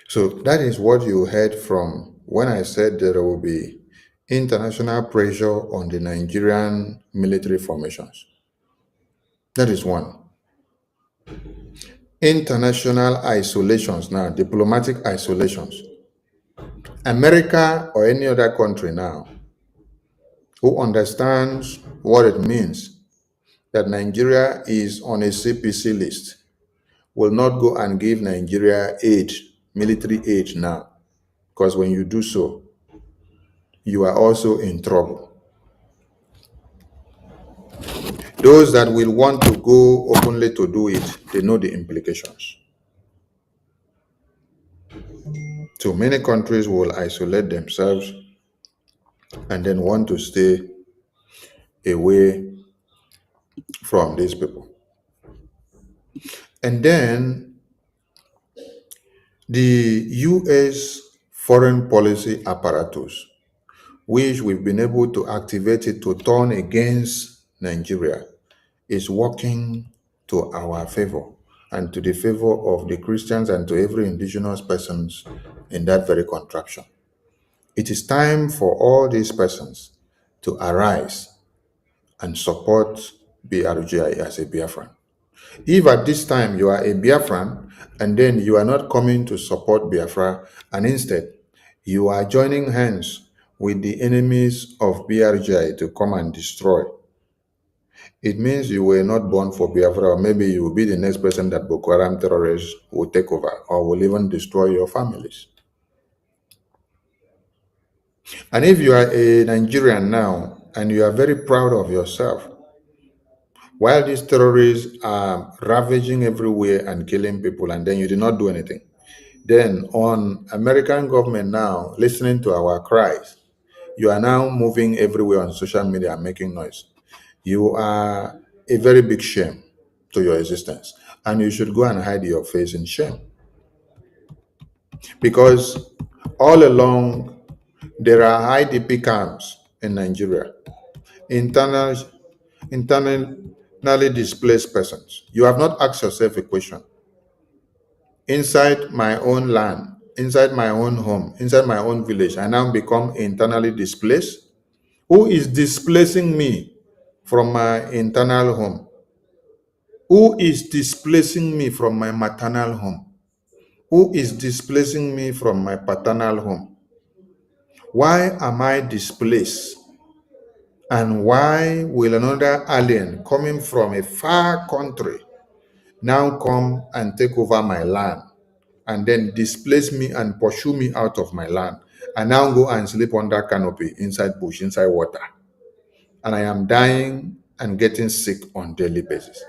So that is what you heard from when I said there will be international pressure on the Nigerian military formations. That is one. International isolations now, diplomatic isolations. America or any other country now who understands what it means that Nigeria is on a CPC list will not go and give Nigeria aid, military aid now. Because when you do so, you are also in trouble. Those that will want to go openly to do it, they know the implications. So many countries will isolate themselves and then want to stay away from these people. And then the US foreign policy apparatus, which we've been able to activate it to turn against Nigeria, is working to our favor and to the favor of the Christians and to every indigenous persons in that very contraption. It is time for all these persons to arise and support BRGI as a Biafran. If at this time you are a Biafran and then you are not coming to support Biafra and instead you are joining hands with the enemies of BRGI to come and destroy, it means you were not born for Biafra, or maybe you will be the next person that Boko Haram terrorists will take over or will even destroy your families. And if you are a Nigerian now and you are very proud of yourself, while these terrorists are ravaging everywhere and killing people and then you did not do anything, then on American government now listening to our cries, you are now moving everywhere on social media and making noise. You are a very big shame to your existence, and you should go and hide your face in shame. Because all along, there are IDP camps in Nigeria, internally displaced persons. You have not asked yourself a question. Inside my own land, inside my own home, inside my own village, I now become internally displaced. Who is displacing me from my internal home? Who is displacing me from my maternal home? Who is displacing me from my paternal home? Why am I displaced? And why will another alien coming from a far country now come and take over my land and then displace me and pursue me out of my land and now go and sleep under canopy inside bush, inside water? And I am dying and getting sick on daily basis.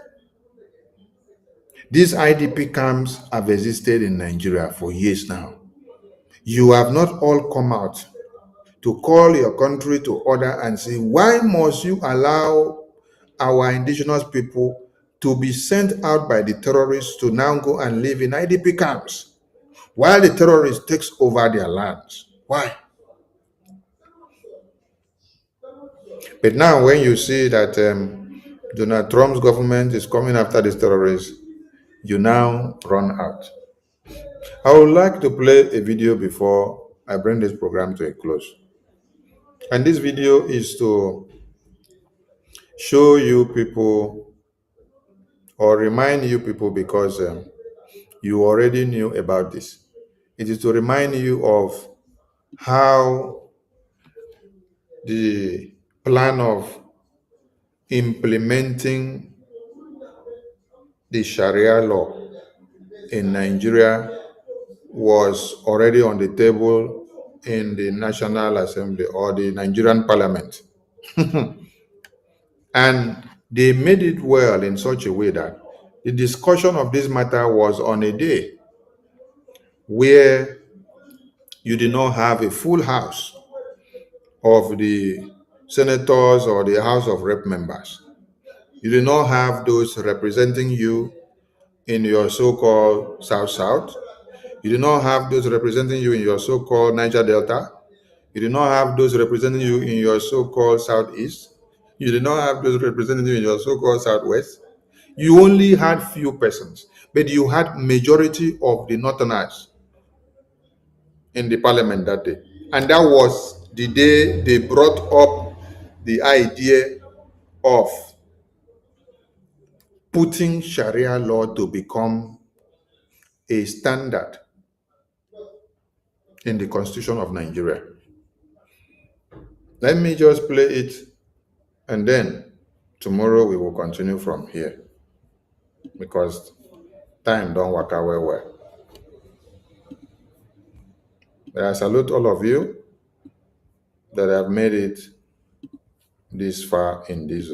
These IDP camps have existed in Nigeria for years now. You have not all come out to call your country to order and say, why must you allow our indigenous people to be sent out by the terrorists to now go and live in IDP camps while the terrorists takes over their lands? Why? But now when you see that Donald Trump's government is coming after these terrorists, you now run out. I would like to play a video before I bring this program to a close. And this video is to show you people or remind you people, because you already knew about this. It is to remind you of how the plan of implementing the Sharia law in Nigeria was already on the table in the National Assembly or the Nigerian Parliament. And they made it well in such a way that the discussion of this matter was on a day where you did not have a full house of the senators or the House of Rep members. You did not have those representing you in your so-called South-South. You did not have those representing you in your so-called Niger Delta. You did not have those representing you in your so-called Southeast. You did not have those representing you in your so-called Southwest. You only had few persons, but you had majority of the Northerners in the parliament that day. And that was the day they brought up the idea of putting Sharia law to become a standard in the Constitution of Nigeria. Let me just play it, and then tomorrow we will continue from here, because time don't work out well. But I salute all of you that have made it this far in this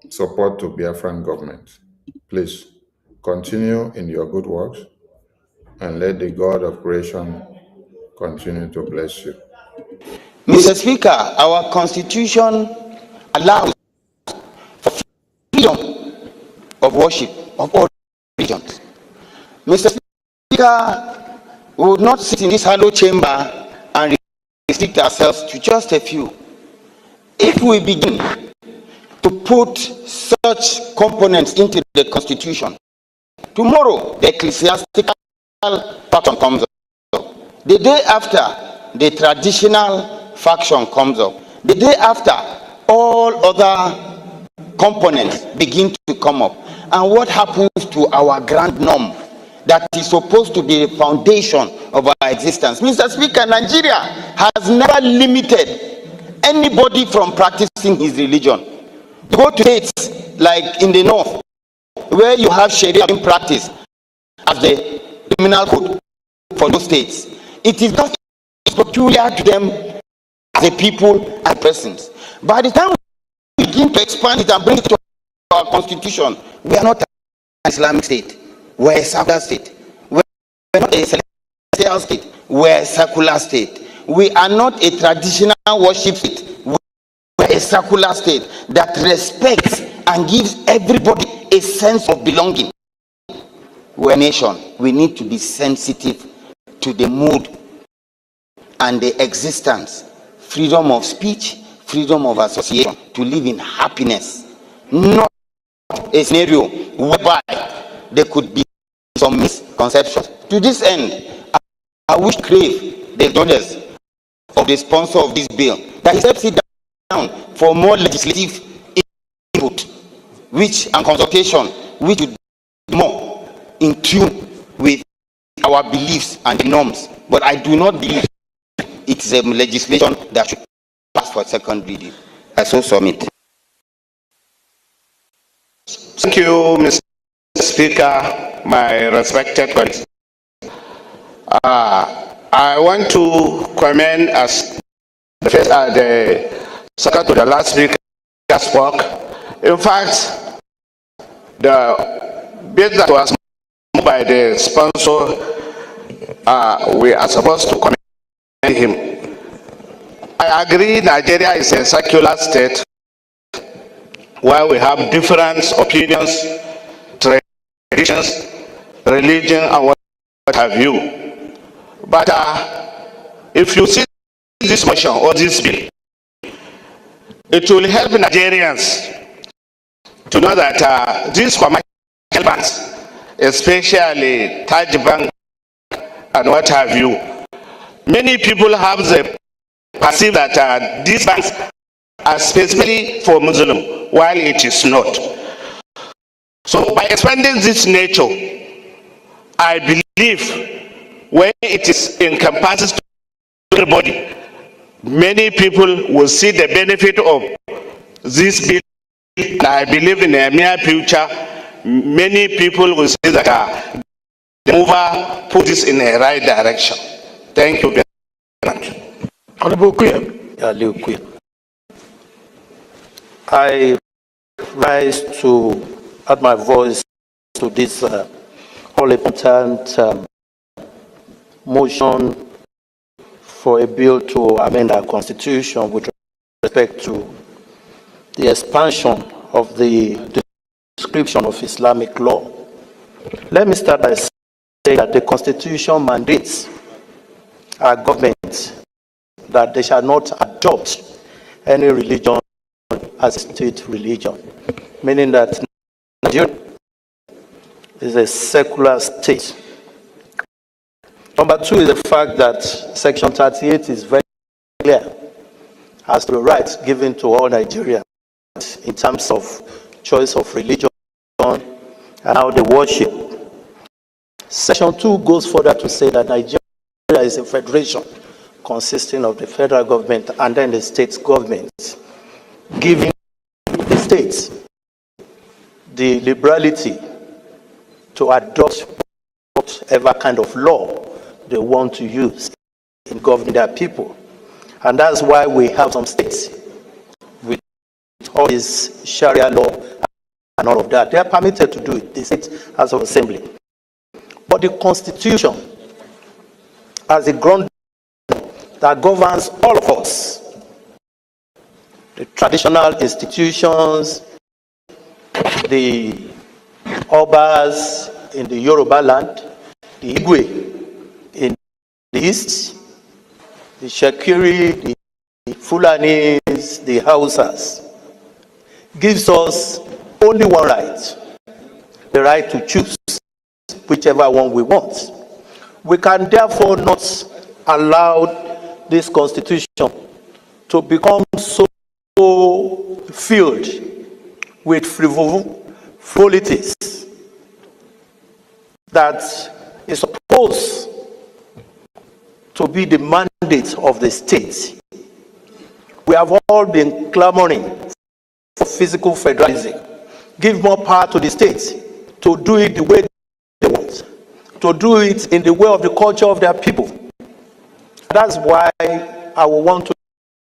support to Biafran government. Please continue in your good works, and let the God of creation continue to bless you. Mr. Speaker, our constitution allows for freedom of worship of all religions. Mr. Speaker, we would not sit in this hollow chamber and restrict ourselves to just a few. If we begin to put such components into the constitution, tomorrow the ecclesiastical faction comes up. The day after, the traditional faction comes up. The day after, all other components begin to come up. And what happens to our grand norm that is supposed to be the foundation of our existence? Mr. Speaker, Nigeria has never limited anybody from practicing his religion. You go to states like in the north, where you have Sharia in practice as the criminal code for those states. It is not peculiar to them as a people and persons. By the time we begin to expand it and bring it to our constitution, we are not an Islamic state. We're a secular state. We're not a celestial state. We're a secular state. We are not a traditional worship state. We're a secular state that respects and gives everybody a sense of belonging. We're a nation. We need to be sensitive to the mood and the existence, freedom of speech, freedom of association, to live in happiness, not a scenario whereby there could be some misconceptions. To this end, I wish to crave the orders of the sponsor of this bill that he steps it down for more legislative input, which and consultation, which would be more in tune with our beliefs and norms. But I do not believe it's a legislation that should pass for second reading. I so submit. Thank you, Mr. Speaker, my respected colleagues. I want to comment as the second to the last speaker spoke. In fact, the bill that was moved by the sponsor, we are supposed to commend him. I agree Nigeria is a secular state where we have different opinions, traditions, religion, and what have you. But if you see this motion or this bill, it will help Nigerians to know that these commercial banks, especially Taj Bank and what have you, many people have the perceive that these banks are specifically for Muslim, while it is not. So by expanding this nature, I believe when it is encompasses to everybody, many people will see the benefit of this bill. And I believe in a near future, many people will see that the mover put this in a right direction. Thank you very much. I rise to add my voice to this all important motion for a bill to amend our constitution with respect to the expansion of the description of Islamic law. Let me start by saying that the constitution mandates our government that they shall not adopt any religion as a state religion. meaning that Nigeria is a secular state. Number two is the fact that Section 38 is very clear as to the rights given to all Nigerians in terms of choice of religion and how they worship. Section 2 goes further to say that Nigeria is a federation consisting of the federal government and then the state government, giving the states the liberality to adopt whatever kind of law they want to use in governing their people. And that's why we have some states with all this Sharia law and all of that. They are permitted to do it, the State House of Assembly. But the Constitution, as a ground that governs all of us, the traditional institutions, the Obas in the Yoruba land, the Igwe in the East, the Shakiri, the Fulanis, the Hausas, gives us only one right, the right to choose whichever one we want. We can therefore not allow this constitution to become so filled with frivolities that is supposed to be the mandate of the state. We have all been clamoring for physical federalism. Give more power to the state to do it the way they want, to do it in the way of the culture of their people. That's why I will want to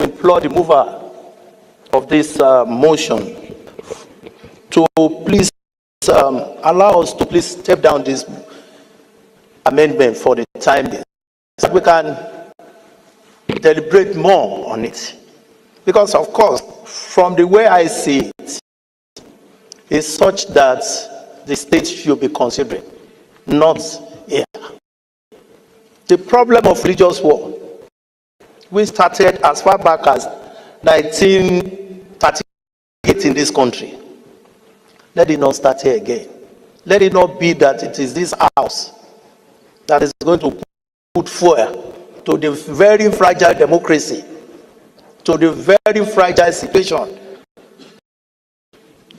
implore the mover of this motion to please allow us to please step down this amendment for the time being, so we can deliberate more on it. Because of course, from the way I see it, it's such that the state should be considering, not here. The problem of religious war, we started as far back as 1938 in this country. Let it not start here again. Let it not be that it is this house that is going to put fuel to the very fragile democracy, to the very fragile situation,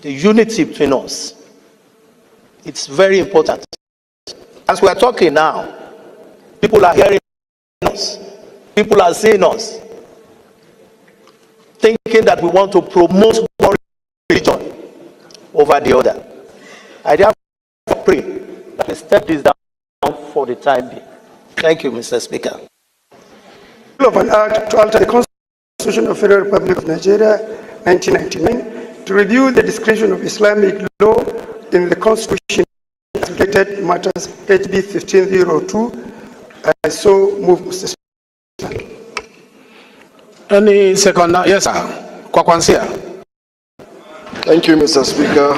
the unity between us. It's very important. As we are talking now, people are hearing us, people are seeing us, thinking that we want to promote one religion over the other. I therefore pray that we step this down for the time being. Thank you, Mr. Speaker. Of an act to alter the Constitution of the Federal Republic of Nigeria, 1999, to review the discretion of Islamic law in the Constitution related matters, HB 1502. I so move, Mr. Speaker. Any second now? Yes, sir. Kwakwansia. Thank you, Mr. Speaker.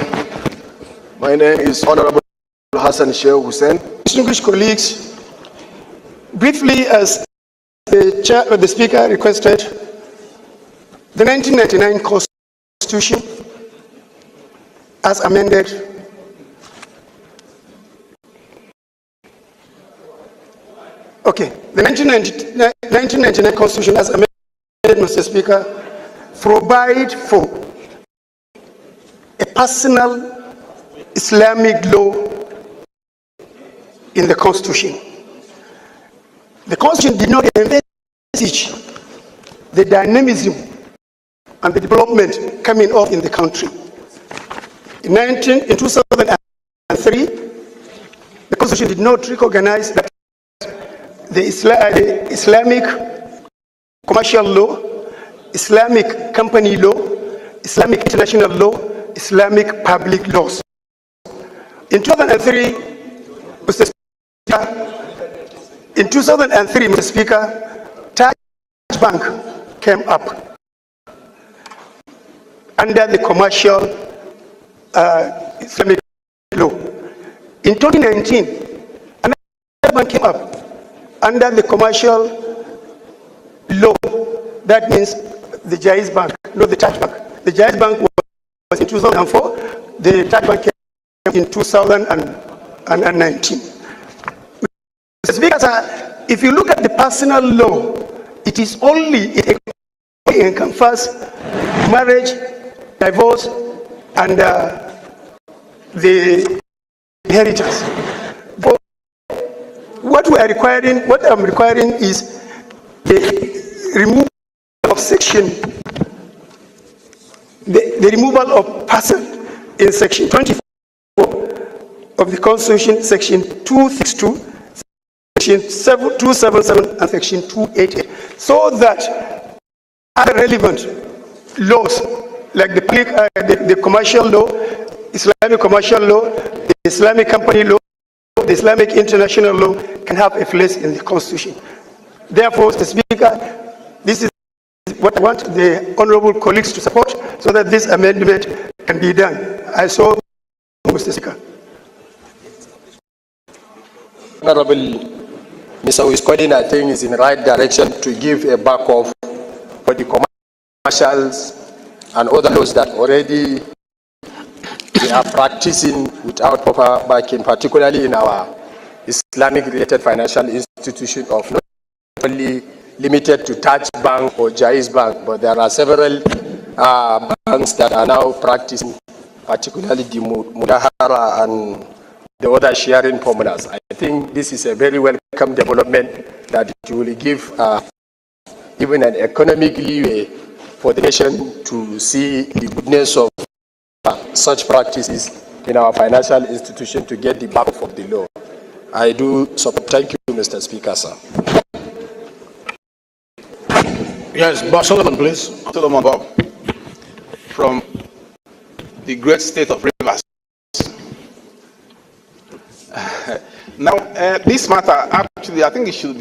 My name is Honorable Hassan Sheikh Hussein. Distinguished colleagues, briefly, as the Speaker requested, the 1999 Constitution, as amended, the 1999 Constitution, as amended, Mr. Speaker, provide for a personal Islamic law in the Constitution. The Constitution did not envisage the dynamism and the development coming up in the country. In 2003, the Constitution did not recognize that the Islamic commercial law, Islamic company law, Islamic international law, Islamic public laws. In 2003, Mr. Speaker, Taj Bank came up under the commercial Islamic law. In 2019, another bank came up under the commercial law. That means the Jaiz Bank, not the Taj Bank. The Jaiz Bank was in 2004. the third one came in 2019. Mr. Speaker, sir, if you look at the personal law, it is only it encompasses marriage, divorce, and the inheritance. But what I'm requiring is the removal of section, the removal of person in section 24 of the Constitution, section 262, section 277, and section 288, so that other relevant laws like the commercial law, Islamic commercial law, the Islamic company law, the Islamic international law can have a place in the Constitution. Therefore, Mr. Speaker, this is what I want the honorable colleagues to support so that this amendment can be done. I saw Mr. Speaker. Honorable Mr. Wiscodin, I think is in the right direction to give a backup for the commercials and other laws that already they are practicing without proper backing, particularly in our Islamic-related financial institution of not only limited to Taj Bank or Jaiz Bank, but there are several banks that are now practicing, particularly the Mudahara and the other sharing formulas. I think this is a very welcome development that it will give even an economic leeway for the nation to see the goodness of such practices in our financial institution to get the backup of the law. I do support. Thank you, Mr. Speaker, sir. Yes, Bob Solomon, please. Solomon Bob, from the great state of Rivers. Now, this matter, actually, I think it will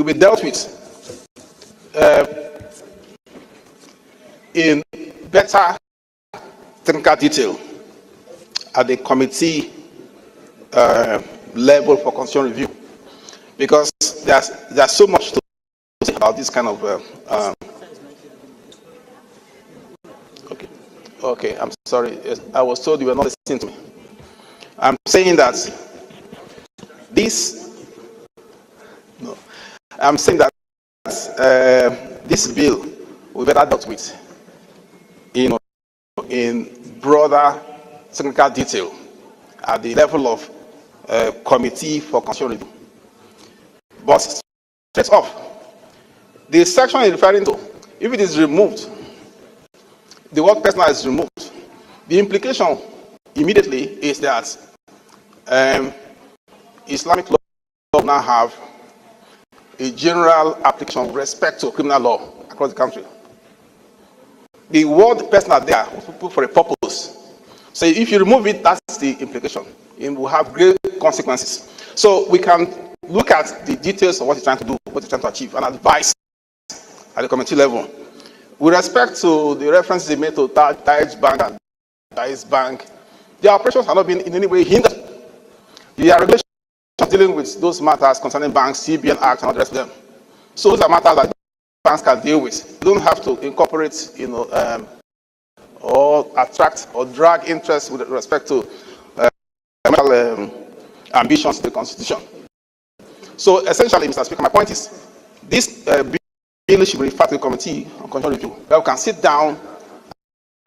be dealt with in better technical detail at the committee level for constitutional review, because there's so much to say about this kind of okay, I'm sorry, I was told you were not listening to me. I'm saying that this bill will be dealt with in broader technical detail at the level of committee for constitutional review. But straight off, the section you're referring to, if it is removed, the word personal is removed, the implication immediately is that Islamic law now have a general application with respect to criminal law across the country. The word personal there was put for a purpose. So if you remove it, that's the implication. It will have great consequences. So we can look at the details of what you're trying to do, what you're trying to achieve, and advise at the committee level. With respect to the references they made to Taj Bank and Jaiz Bank, their operations have not been in any way hindered. There are regulations dealing with those matters concerning banks, CBN Act, and all the rest of them. So those are matters that banks can deal with. You don't have to incorporate, or attract or drag interest with respect to ambitions to the Constitution. So essentially, Mr. Speaker, my point is, this bill should be referred to the committee on constitutional review, where we can sit down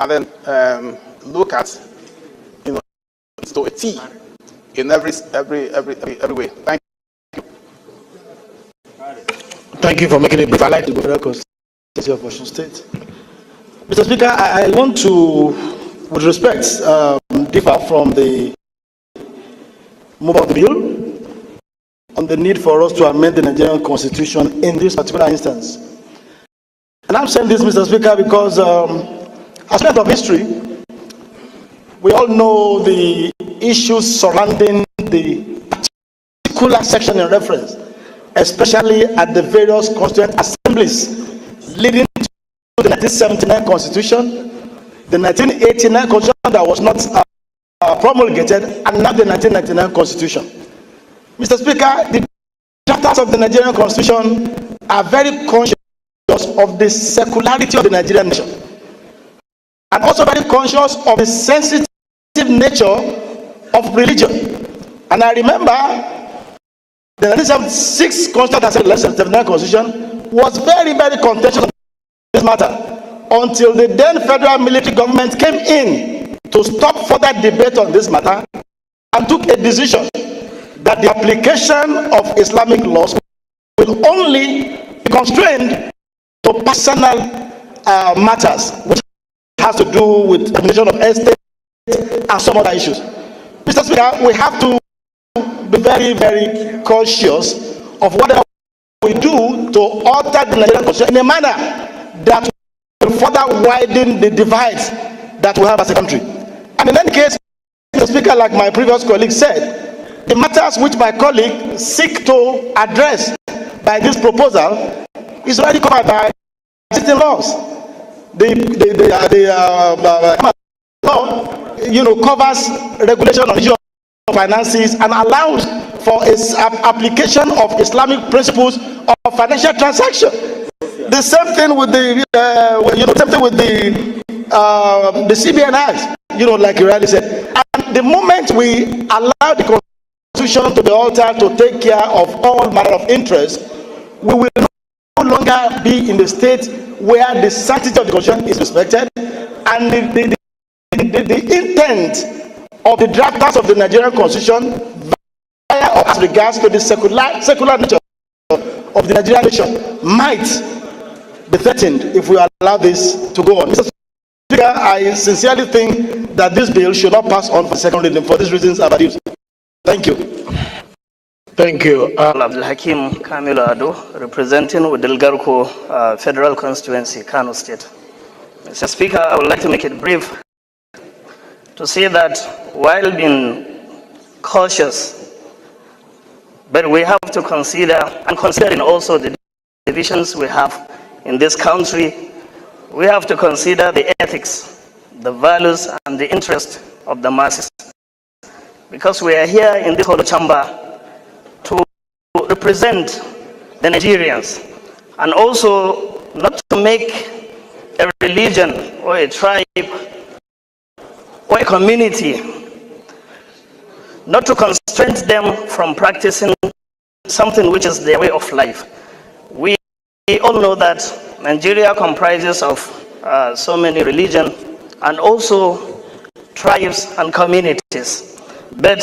and then look at, to a T in every way. Thank you. Thank you for making it brief. I like the Federal Constitution of Washington State. Mr. Speaker, I want to, with respect, differ from the move of the bill on the need for us to amend the Nigerian Constitution in this particular instance. And I'm saying this, Mr. Speaker, because as part of history, we all know the issues surrounding the particular section in reference, especially at the various constituent assemblies leading to the 1979 Constitution, the 1989 Constitution that was not promulgated, and now the 1999 Constitution. Mr. Speaker, the drafters of the Nigerian Constitution are very conscious of the secularity of the Nigerian nation, and also very conscious of the sensitive sensitive nature of religion. And I remember the 1976 Constitution, 1979 Constitution was very, very contentious on this matter until the then federal military government came in to stop further debate on this matter and took a decision that the application of Islamic laws will only be constrained to personal matters, which has to do with the administration of estate and some other issues. Mr. Speaker, we have to be very, very cautious of whatever we do to alter the Nigerian constitution in a manner that will further widen the divides that we have as a country. And in any case, Mr. Speaker, like my previous colleague said, the matters which my colleague seek to address by this proposal is already covered by existing laws. The law, covers regulation on issue of finances and allows for its application of Islamic principles of financial transaction. The same thing with the, the CBN Act, like you rightly said. And the moment we allow the Constitution to the altar to take care of all manner of interest, we will no longer be in the state where the sanctity of the Constitution is respected, and the intent of the drafters of the Nigerian Constitution via or as regards to the secular nature of the Nigerian nation might be threatened if we allow this to go on. Mr. Speaker, I sincerely think that this bill should not pass on for second reading. For these reasons I've adduced. Thank you. Thank you. Abdul Hakim Kamilu Ado, representing with Delgarko Federal Constituency, Kano State. Mr. Speaker, I would like to make it brief to say that while being cautious, but we have to consider, and considering also the divisions we have in this country, we have to consider the ethics, the values, and the interest of the masses. Because we are here in this hollow chamber to represent the Nigerians, and also not to make a religion or a tribe or a community, not to constrain them from practicing something which is their way of life. We all know that Nigeria comprises of so many religions and also tribes and communities. But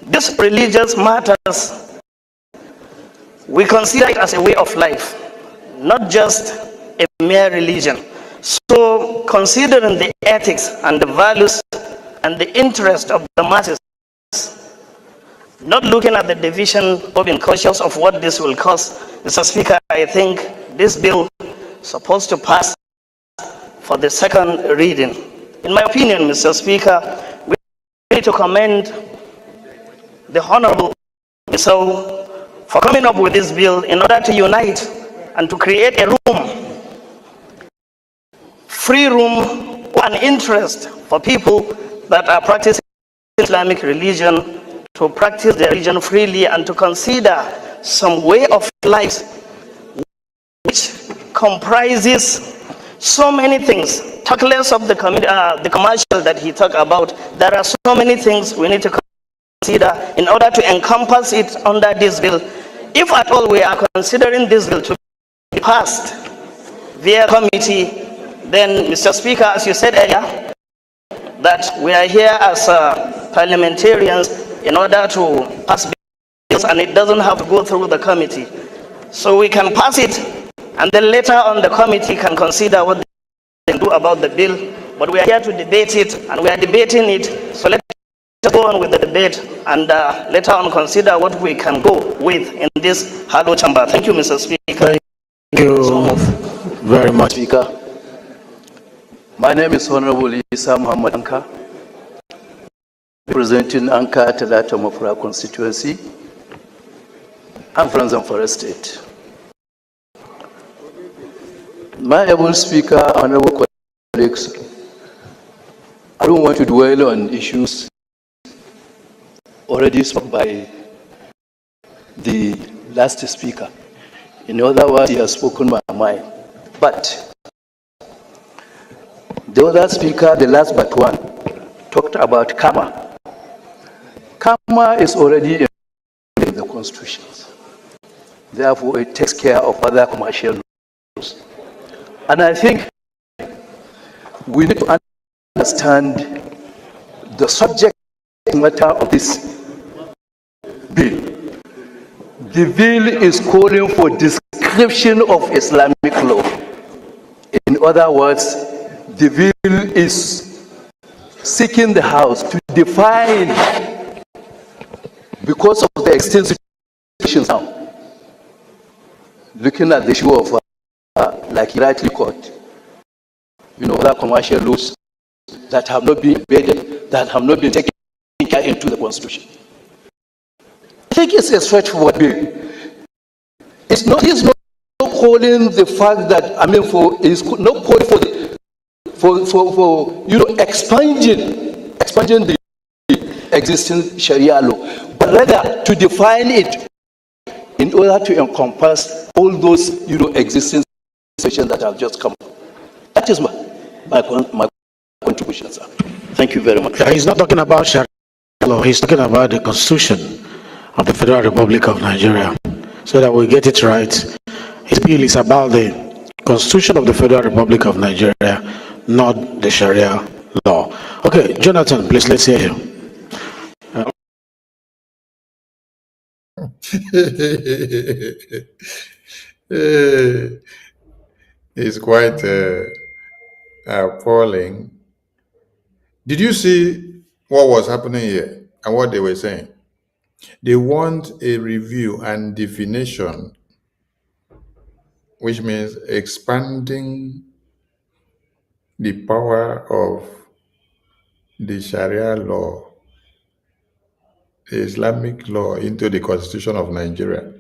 these religious matters, we consider it as a way of life, not just a mere religion. So considering the ethics and the values and the interest of the masses, not looking at the division or being cautious of what this will cause, Mr. Speaker, I think this bill is supposed to pass for the second reading. In my opinion, Mr. Speaker, we need to commend the Honorable Mr. for coming up with this bill in order to unite and to create a room, free room, and interest for people that are practicing Islamic religion to practice their religion freely and to consider some way of life which comprises so many things. Talk less of the commercial that he talked about. There are so many things we need to consider in order to encompass it under this bill. If at all we are considering this bill to be passed via committee, then, Mr. Speaker, as you said earlier, that we are here as parliamentarians in order to pass bills, and it doesn't have to go through the committee. So we can pass it, and then later on the committee can consider what they can do about the bill. But we are here to debate it, and we are debating it. So let's go on with the debate, and later on consider what we can go with in this hollow chamber. Thank you, Mr. Speaker. Thank you very much, Speaker. My name is Honorable Isa Muhammad Anka, representing Anka Talata Mafra constituency. I'm from Zamfara State. My able speaker, honorable colleagues, I don't want to dwell on issues already spoken by the last speaker. In other words, he has spoken my mind. But the other speaker, the last but one, talked about karma. Karma is already in the constitutions. Therefore, it takes care of other commercial laws. And I think we need to understand the subject matter of this bill. The bill is calling for description of Islamic law. In other words, the bill is seeking the House to define, because of the extensive situations now, looking at the issue of, like you rightly called, other commercial laws that have not been embedded, that have not been taken into the Constitution. I think it's a straightforward bill. He's not calling the fact that, he's not calling for expanding the existing Sharia law, but rather to define it in order to encompass all those, existing situations that have just come. That is my contribution, sir. Thank you very much. He's not talking about Sharia law. He's talking about the Constitution of the Federal Republic of Nigeria. So that we get it right, his bill is about the Constitution of the Federal Republic of Nigeria, not the Sharia law. Okay, Jonathan, please, let's hear you. It's quite appalling. Did you see what was happening here and what they were saying? They want a review and definition, which means expanding the power of the Sharia law, the Islamic law, into the Constitution of Nigeria.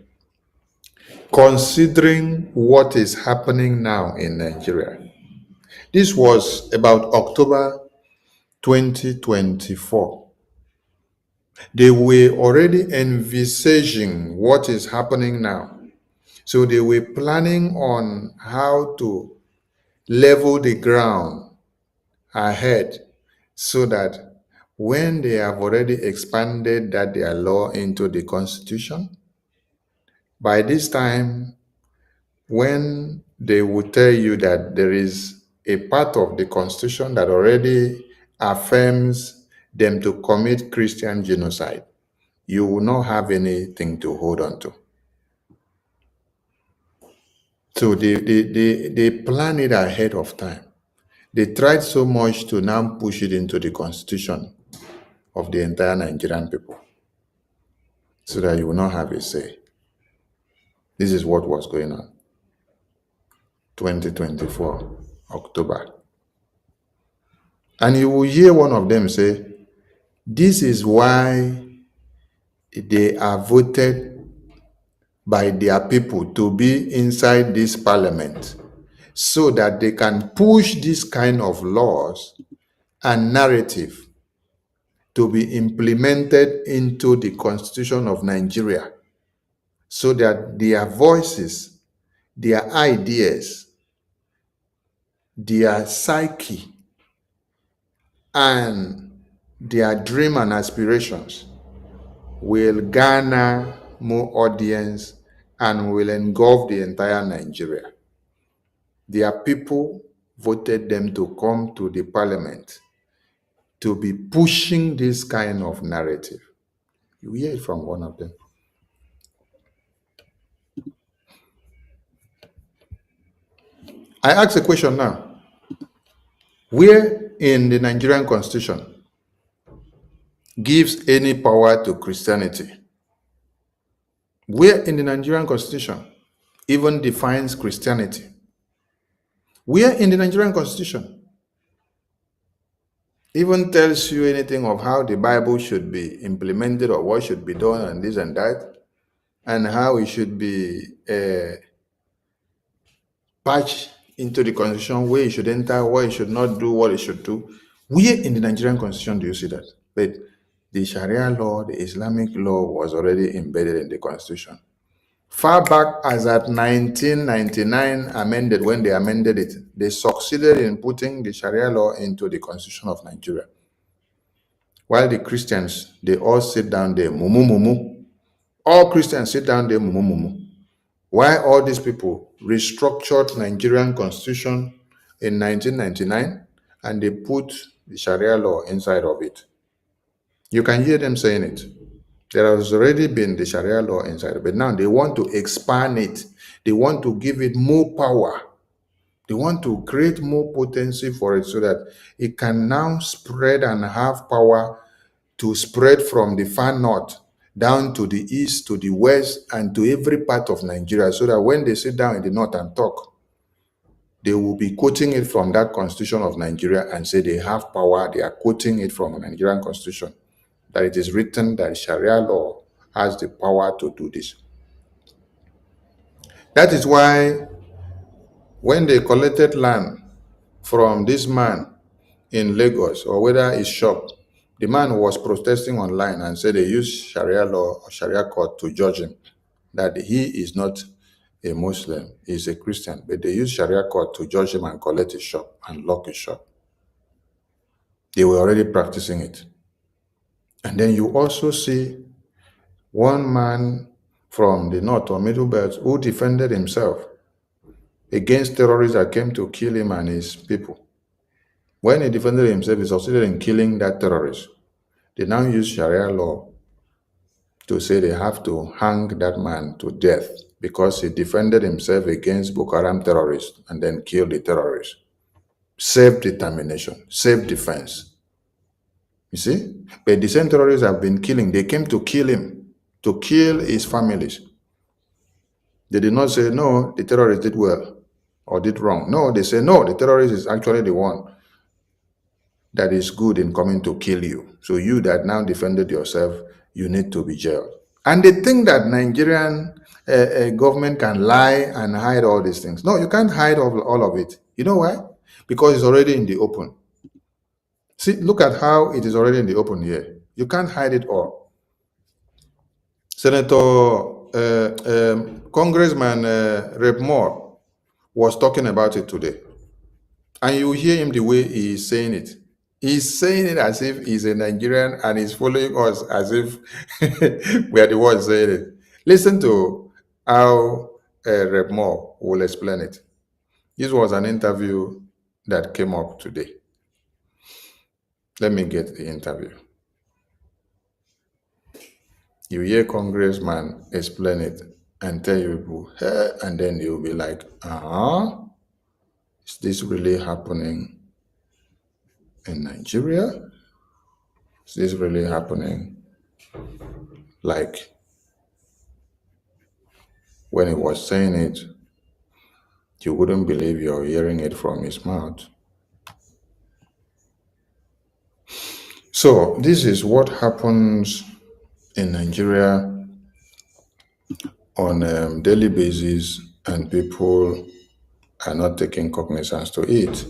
Considering what is happening now in Nigeria. This was about October 2024. They were already envisaging what is happening now. So they were planning on how to level the ground ahead so that when they have already expanded their law into the Constitution, by this time, when they will tell you that there is a part of the Constitution that already affirms them to commit Christian genocide, you will not have anything to hold on to. So they plan it ahead of time. They tried so much to now push it into the Constitution of the entire Nigerian people so that you will not have a say. This is what was going on. 2024, October. And you will hear one of them say, this is why they are voted by their people to be inside this parliament, so that they can push this kind of laws and narrative to be implemented into the Constitution of Nigeria, so that their voices, their ideas, their psyche, and their dream and aspirations will garner more audience and will engulf the entire Nigeria. Their people voted them to come to the parliament to be pushing this kind of narrative. You hear it from one of them. I ask a question now. Where in the Nigerian Constitution gives any power to Christianity? Where in the Nigerian Constitution even defines Christianity? Where in the Nigerian Constitution even tells you anything of how the Bible should be implemented or what should be done and this and that, and how it should be patched into the Constitution, where it should enter, what it should not do, what it should do? Where in the Nigerian Constitution do you see that? But the Sharia law, the Islamic law was already embedded in the Constitution. Far back as at 1999 amended, when they amended it, they succeeded in putting the Sharia law into the Constitution of Nigeria. while the Christians, they all sit down there, mumu mumu. All Christians sit down there, mumu mumu. Why all these people restructured Nigerian constitution in 1999 and they put the Sharia law inside of it. You can hear them saying it. There has already been the Sharia law inside, but now they want to expand it. They want to give it more power. They want to create more potency for it so that it can now spread and have power to spread from the far north down to the east, to the west, and to every part of Nigeria, so that when they sit down in the north and talk, they will be quoting it from that constitution of Nigeria and say they have power. They are quoting it from a Nigerian constitution, that it is written that Sharia law has the power to do this. That is why when they collected land from this man in Lagos, or whether his shop, the man was protesting online and said they used Sharia law or Sharia court to judge him, that he is not a Muslim, he's a Christian, but they used Sharia court to judge him and collect his shop and lock his shop. They were already practicing it. And then you also see one man from the north or middle belt who defended himself against terrorists that came to kill him and his people. When he defended himself, he succeeded in killing that terrorist. They now use Sharia law to say they have to hang that man to death because he defended himself against Boko Haram terrorists and then killed the terrorists. Self-determination, self-defense. You see? But the same terrorists have been killing. They came to kill him, to kill his families. They did not say, no, the terrorist did well or did wrong. No, they say, no, the terrorist is actually the one that is good in coming to kill you. So you that now defended yourself, you need to be jailed. And they think that Nigerian government can lie and hide all these things. No, you can't hide all of it. You know why? Because it's already in the open. See, look at how it is already in the open here. You can't hide it all. Congressman Rep Moore was talking about it today. And you hear him the way he is saying it. He's saying it as if he's a Nigerian and he's following us as if we are the ones saying it. Listen to how Rep Moore will explain it. This was an interview that came up today. Let me get the interview. You hear Congressman explain it and tell you people, hey, and then you'll be like, is this really happening in Nigeria? Is this really happening? Like when he was saying it, you wouldn't believe you're hearing it from his mouth. So this is what happens in Nigeria on a daily basis, and people are not taking cognizance to it.